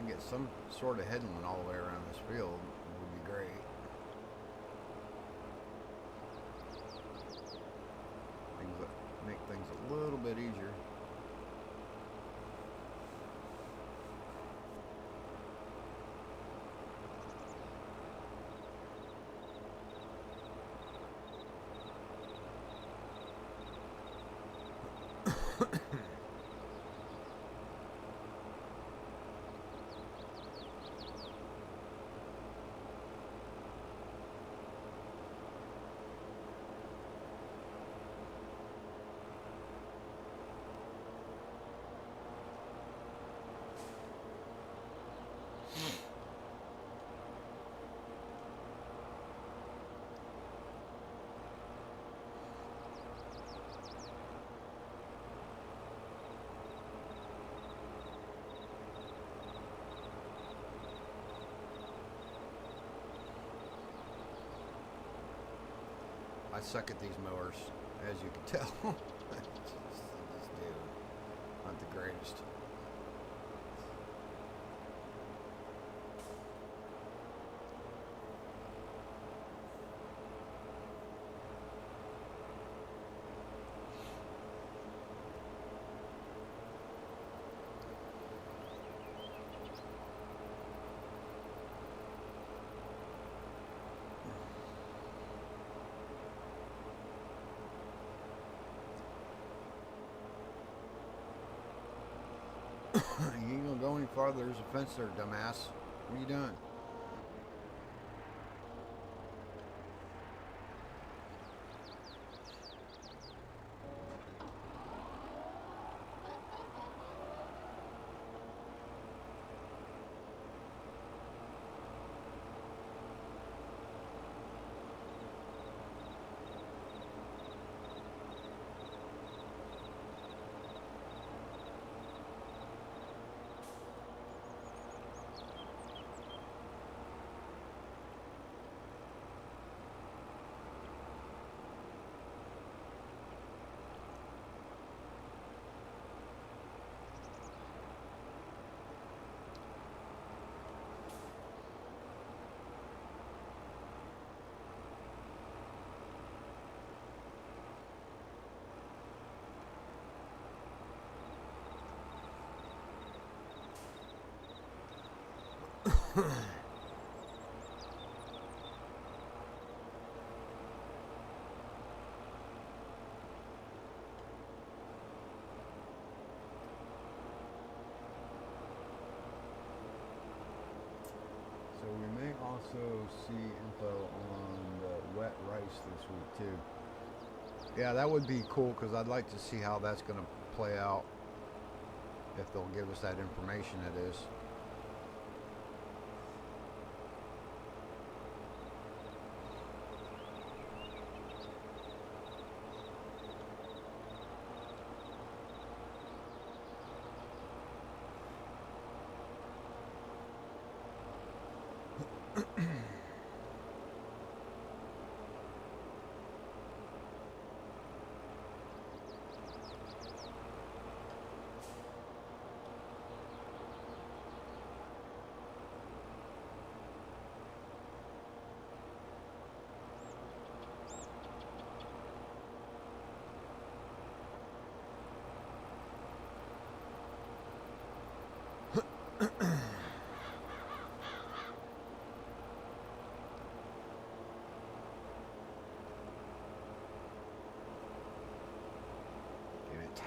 Get some sort of headland all the way around this field would be great. Things that make things a little bit easier. I suck at these mowers, as you can tell. Just not the greatest. You ain't gonna go any farther. There's a fence there, dumbass. What are you doing? So we may also see info on the wet rice this week too. Yeah, that would be cool because I'd like to see how that's going to play out, if they'll give us that information, it is. Damn it.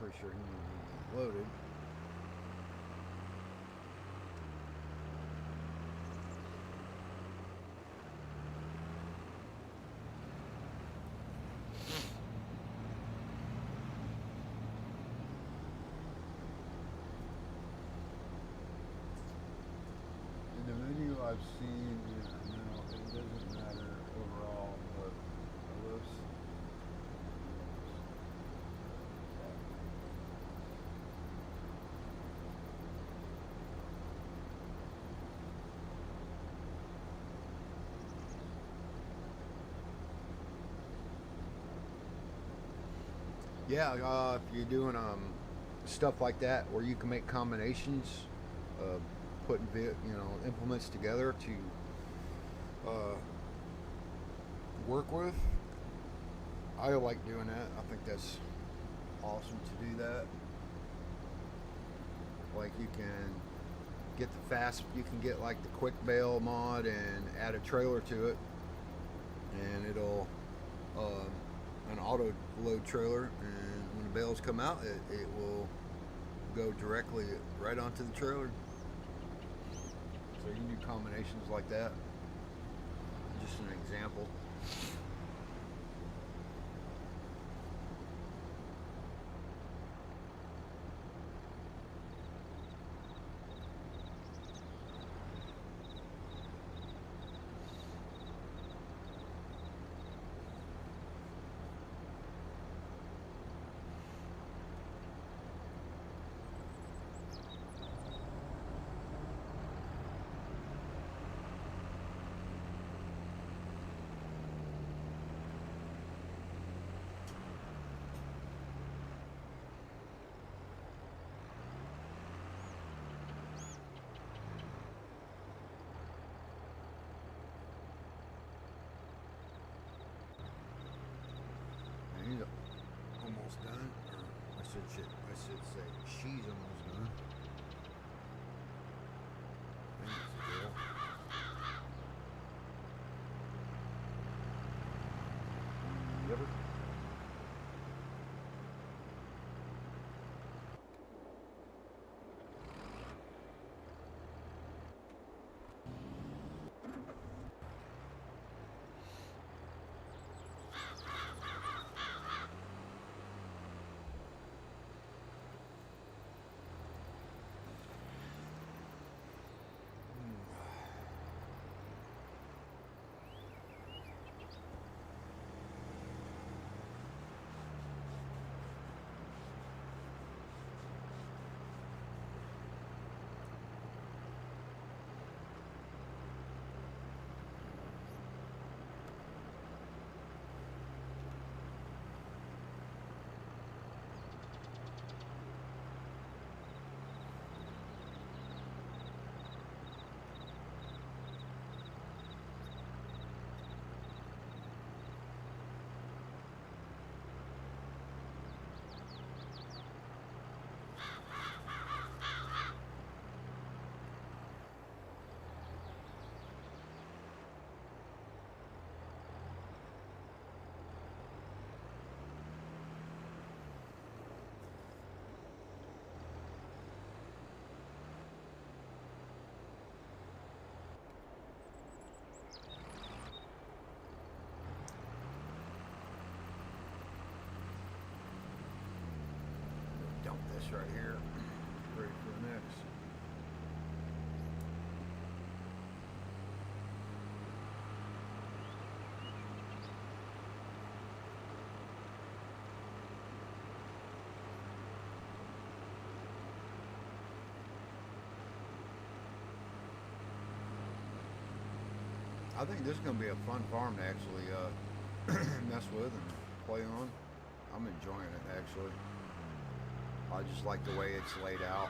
pretty sure he needs to be loaded. In the video I've seen, no, it doesn't matter overall, but I will see. Yeah, if you're doing stuff like that where you can make combinations, putting implements together to work with, I like doing that. I think that's awesome to do that. Like you can get like the quick bail mod and add a trailer to it, and it'll an auto load trailer, and when the bales come out, it will go directly right onto the trailer. So you can do combinations like that. Just an example. He's almost done, or I should say she's almost done. I think it's a girl. You ever? Dump this right here. Ready for the next. I think this is going to be a fun farm to actually mess with and play on. I'm enjoying it actually. I just like the way it's laid out.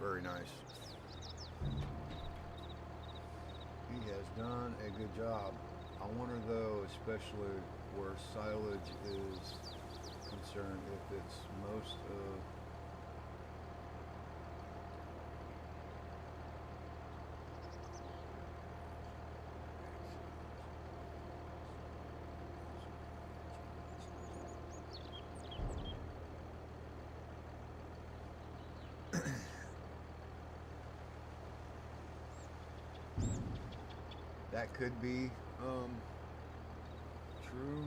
Very nice. He has done a good job. I wonder though, especially where silage is concerned, if it's most of that could be true.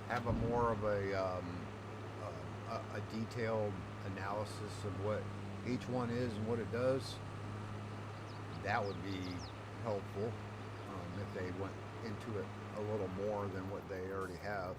Have a more of a detailed analysis of what each one is and what it does. That would be helpful if they went into it a little more than what they already have.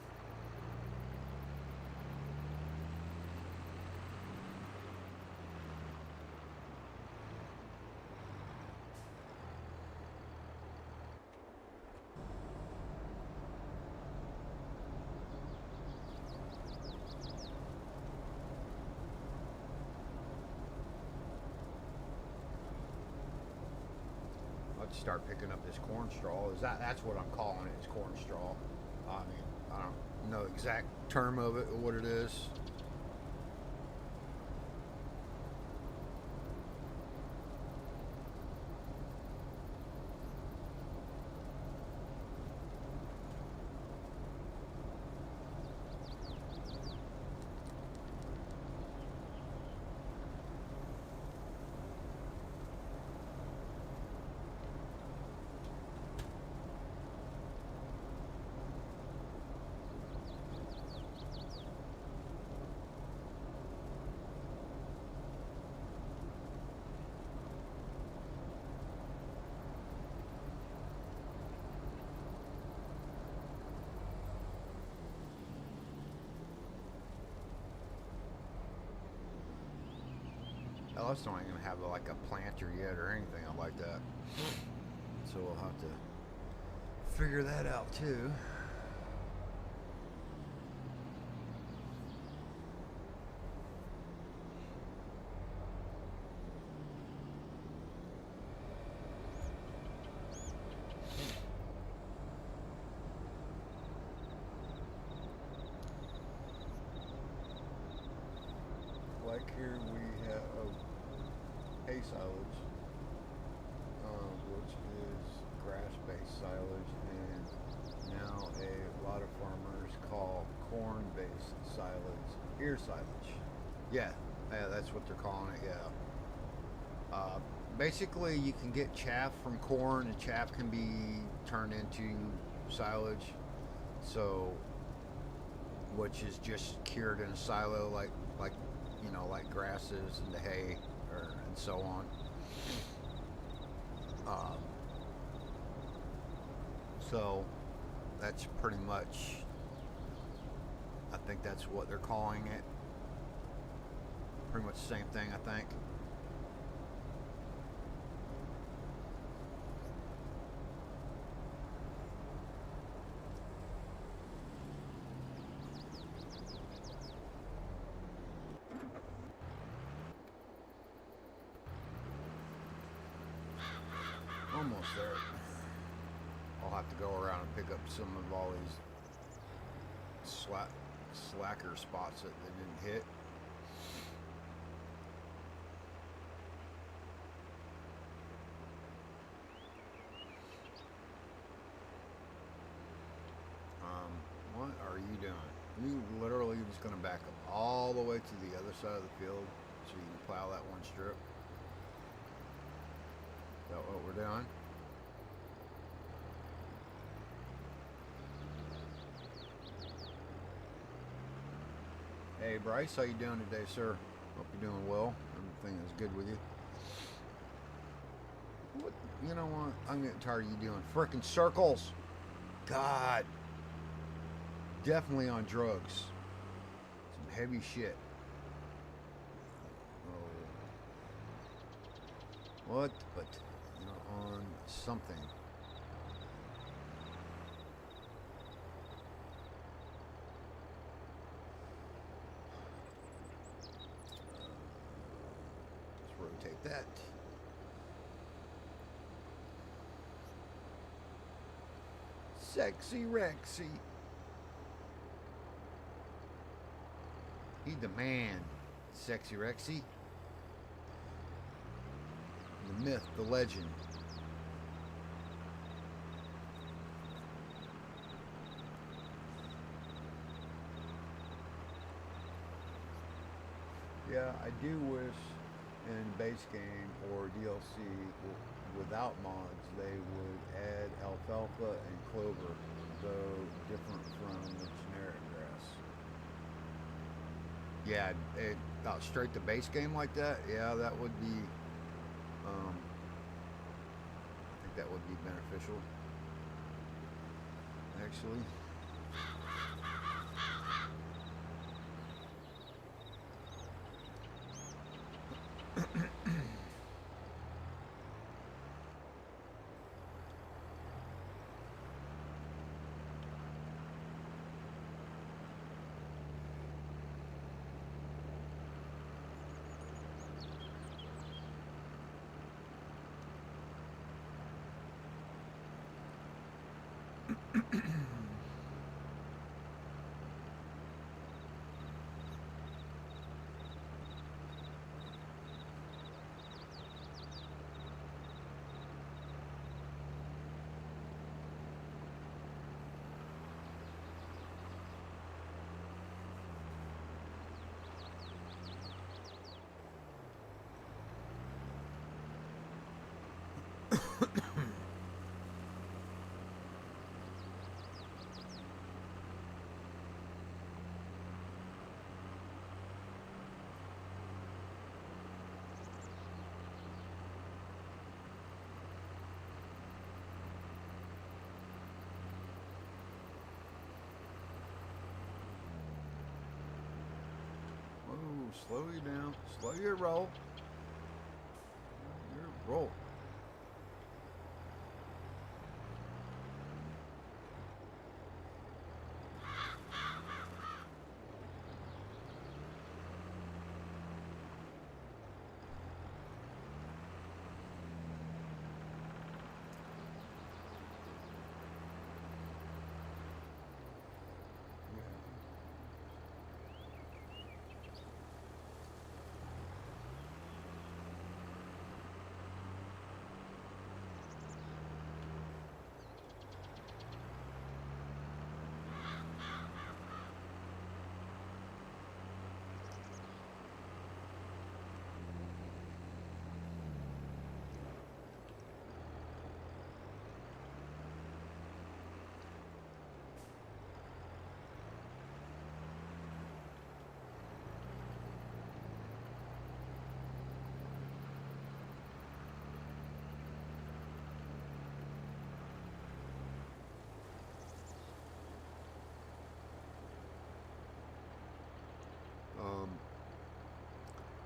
Let's start picking up this corn straw. That's what I'm calling it, is corn straw. I mean, I don't know the exact term of it or what it is. Ellis don't even have like a planter yet or anything like that. So we'll have to figure that out too. Like here we have hay silage, which is grass-based silage, and now a lot of farmers call corn-based silage ear silage. Yeah, that's what they're calling it. Yeah. Basically, you can get chaff from corn, and chaff can be turned into silage. So, which is just cured in a silo, like like grasses and the hay, and so on. So that's pretty much, I think that's what they're calling it. Pretty much the same thing, I think. Almost there. I'll have to go around and pick up some of all these slacker spots that they didn't hit. What are you doing? You literally just going to back up all the way to the other side of the field so you can plow that one strip? Is that what we're doing? Hey Bryce, how you doing today, sir? Hope you're doing well. Everything is good with you. What? You know what? I'm getting tired of you doing frickin' circles. God. Definitely on drugs. Some heavy shit. Oh. What? But you're on something. Let's rotate that. Sexy Rexy. He the man, Sexy Rexy. the myth, the legend. Yeah, I do wish in base game or DLC without mods they would add alfalfa and clover, though different from the generic grass. Yeah, straight to base game like that. Yeah, that would be. I think that would be beneficial. Actually. Slow you down. Slow your roll. Your roll.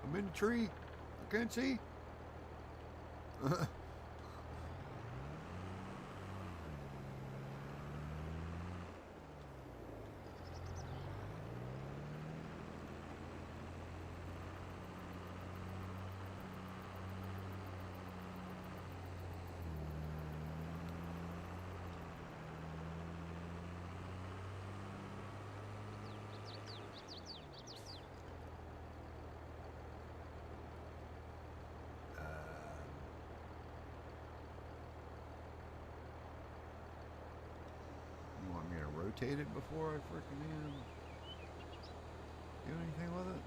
I'm in the tree. I can't see. You want me to rotate it before I freaking do anything with it?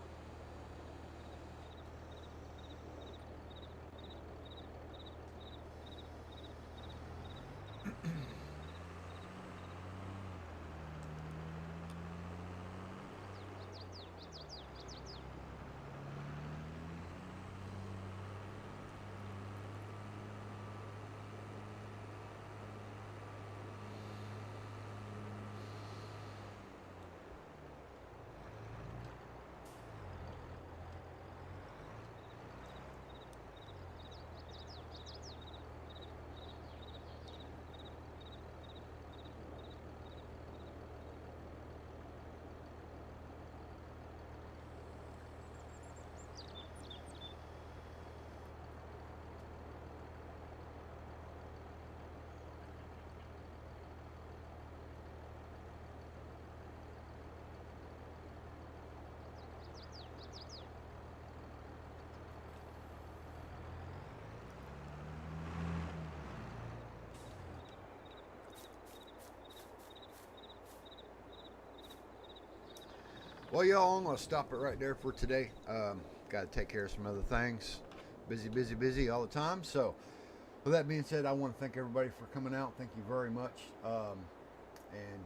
Well, y'all, I'm gonna stop it right there for today. Got to take care of some other things. Busy, busy, busy all the time. So, with that being said, I want to thank everybody for coming out. Thank you very much. And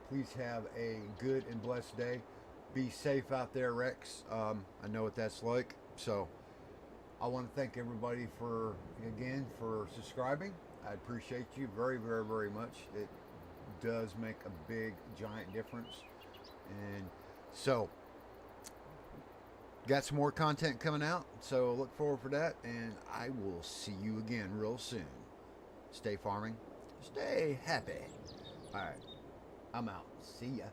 please have a good and blessed day. Be safe out there, Rex. I know what that's like. So, I want to thank everybody for subscribing. I appreciate you very, very, very much. It does make a big, giant difference. And so, got some more content coming out. So look forward for that. And I will see you again real soon. Stay farming. Stay happy. All right. I'm out. See ya.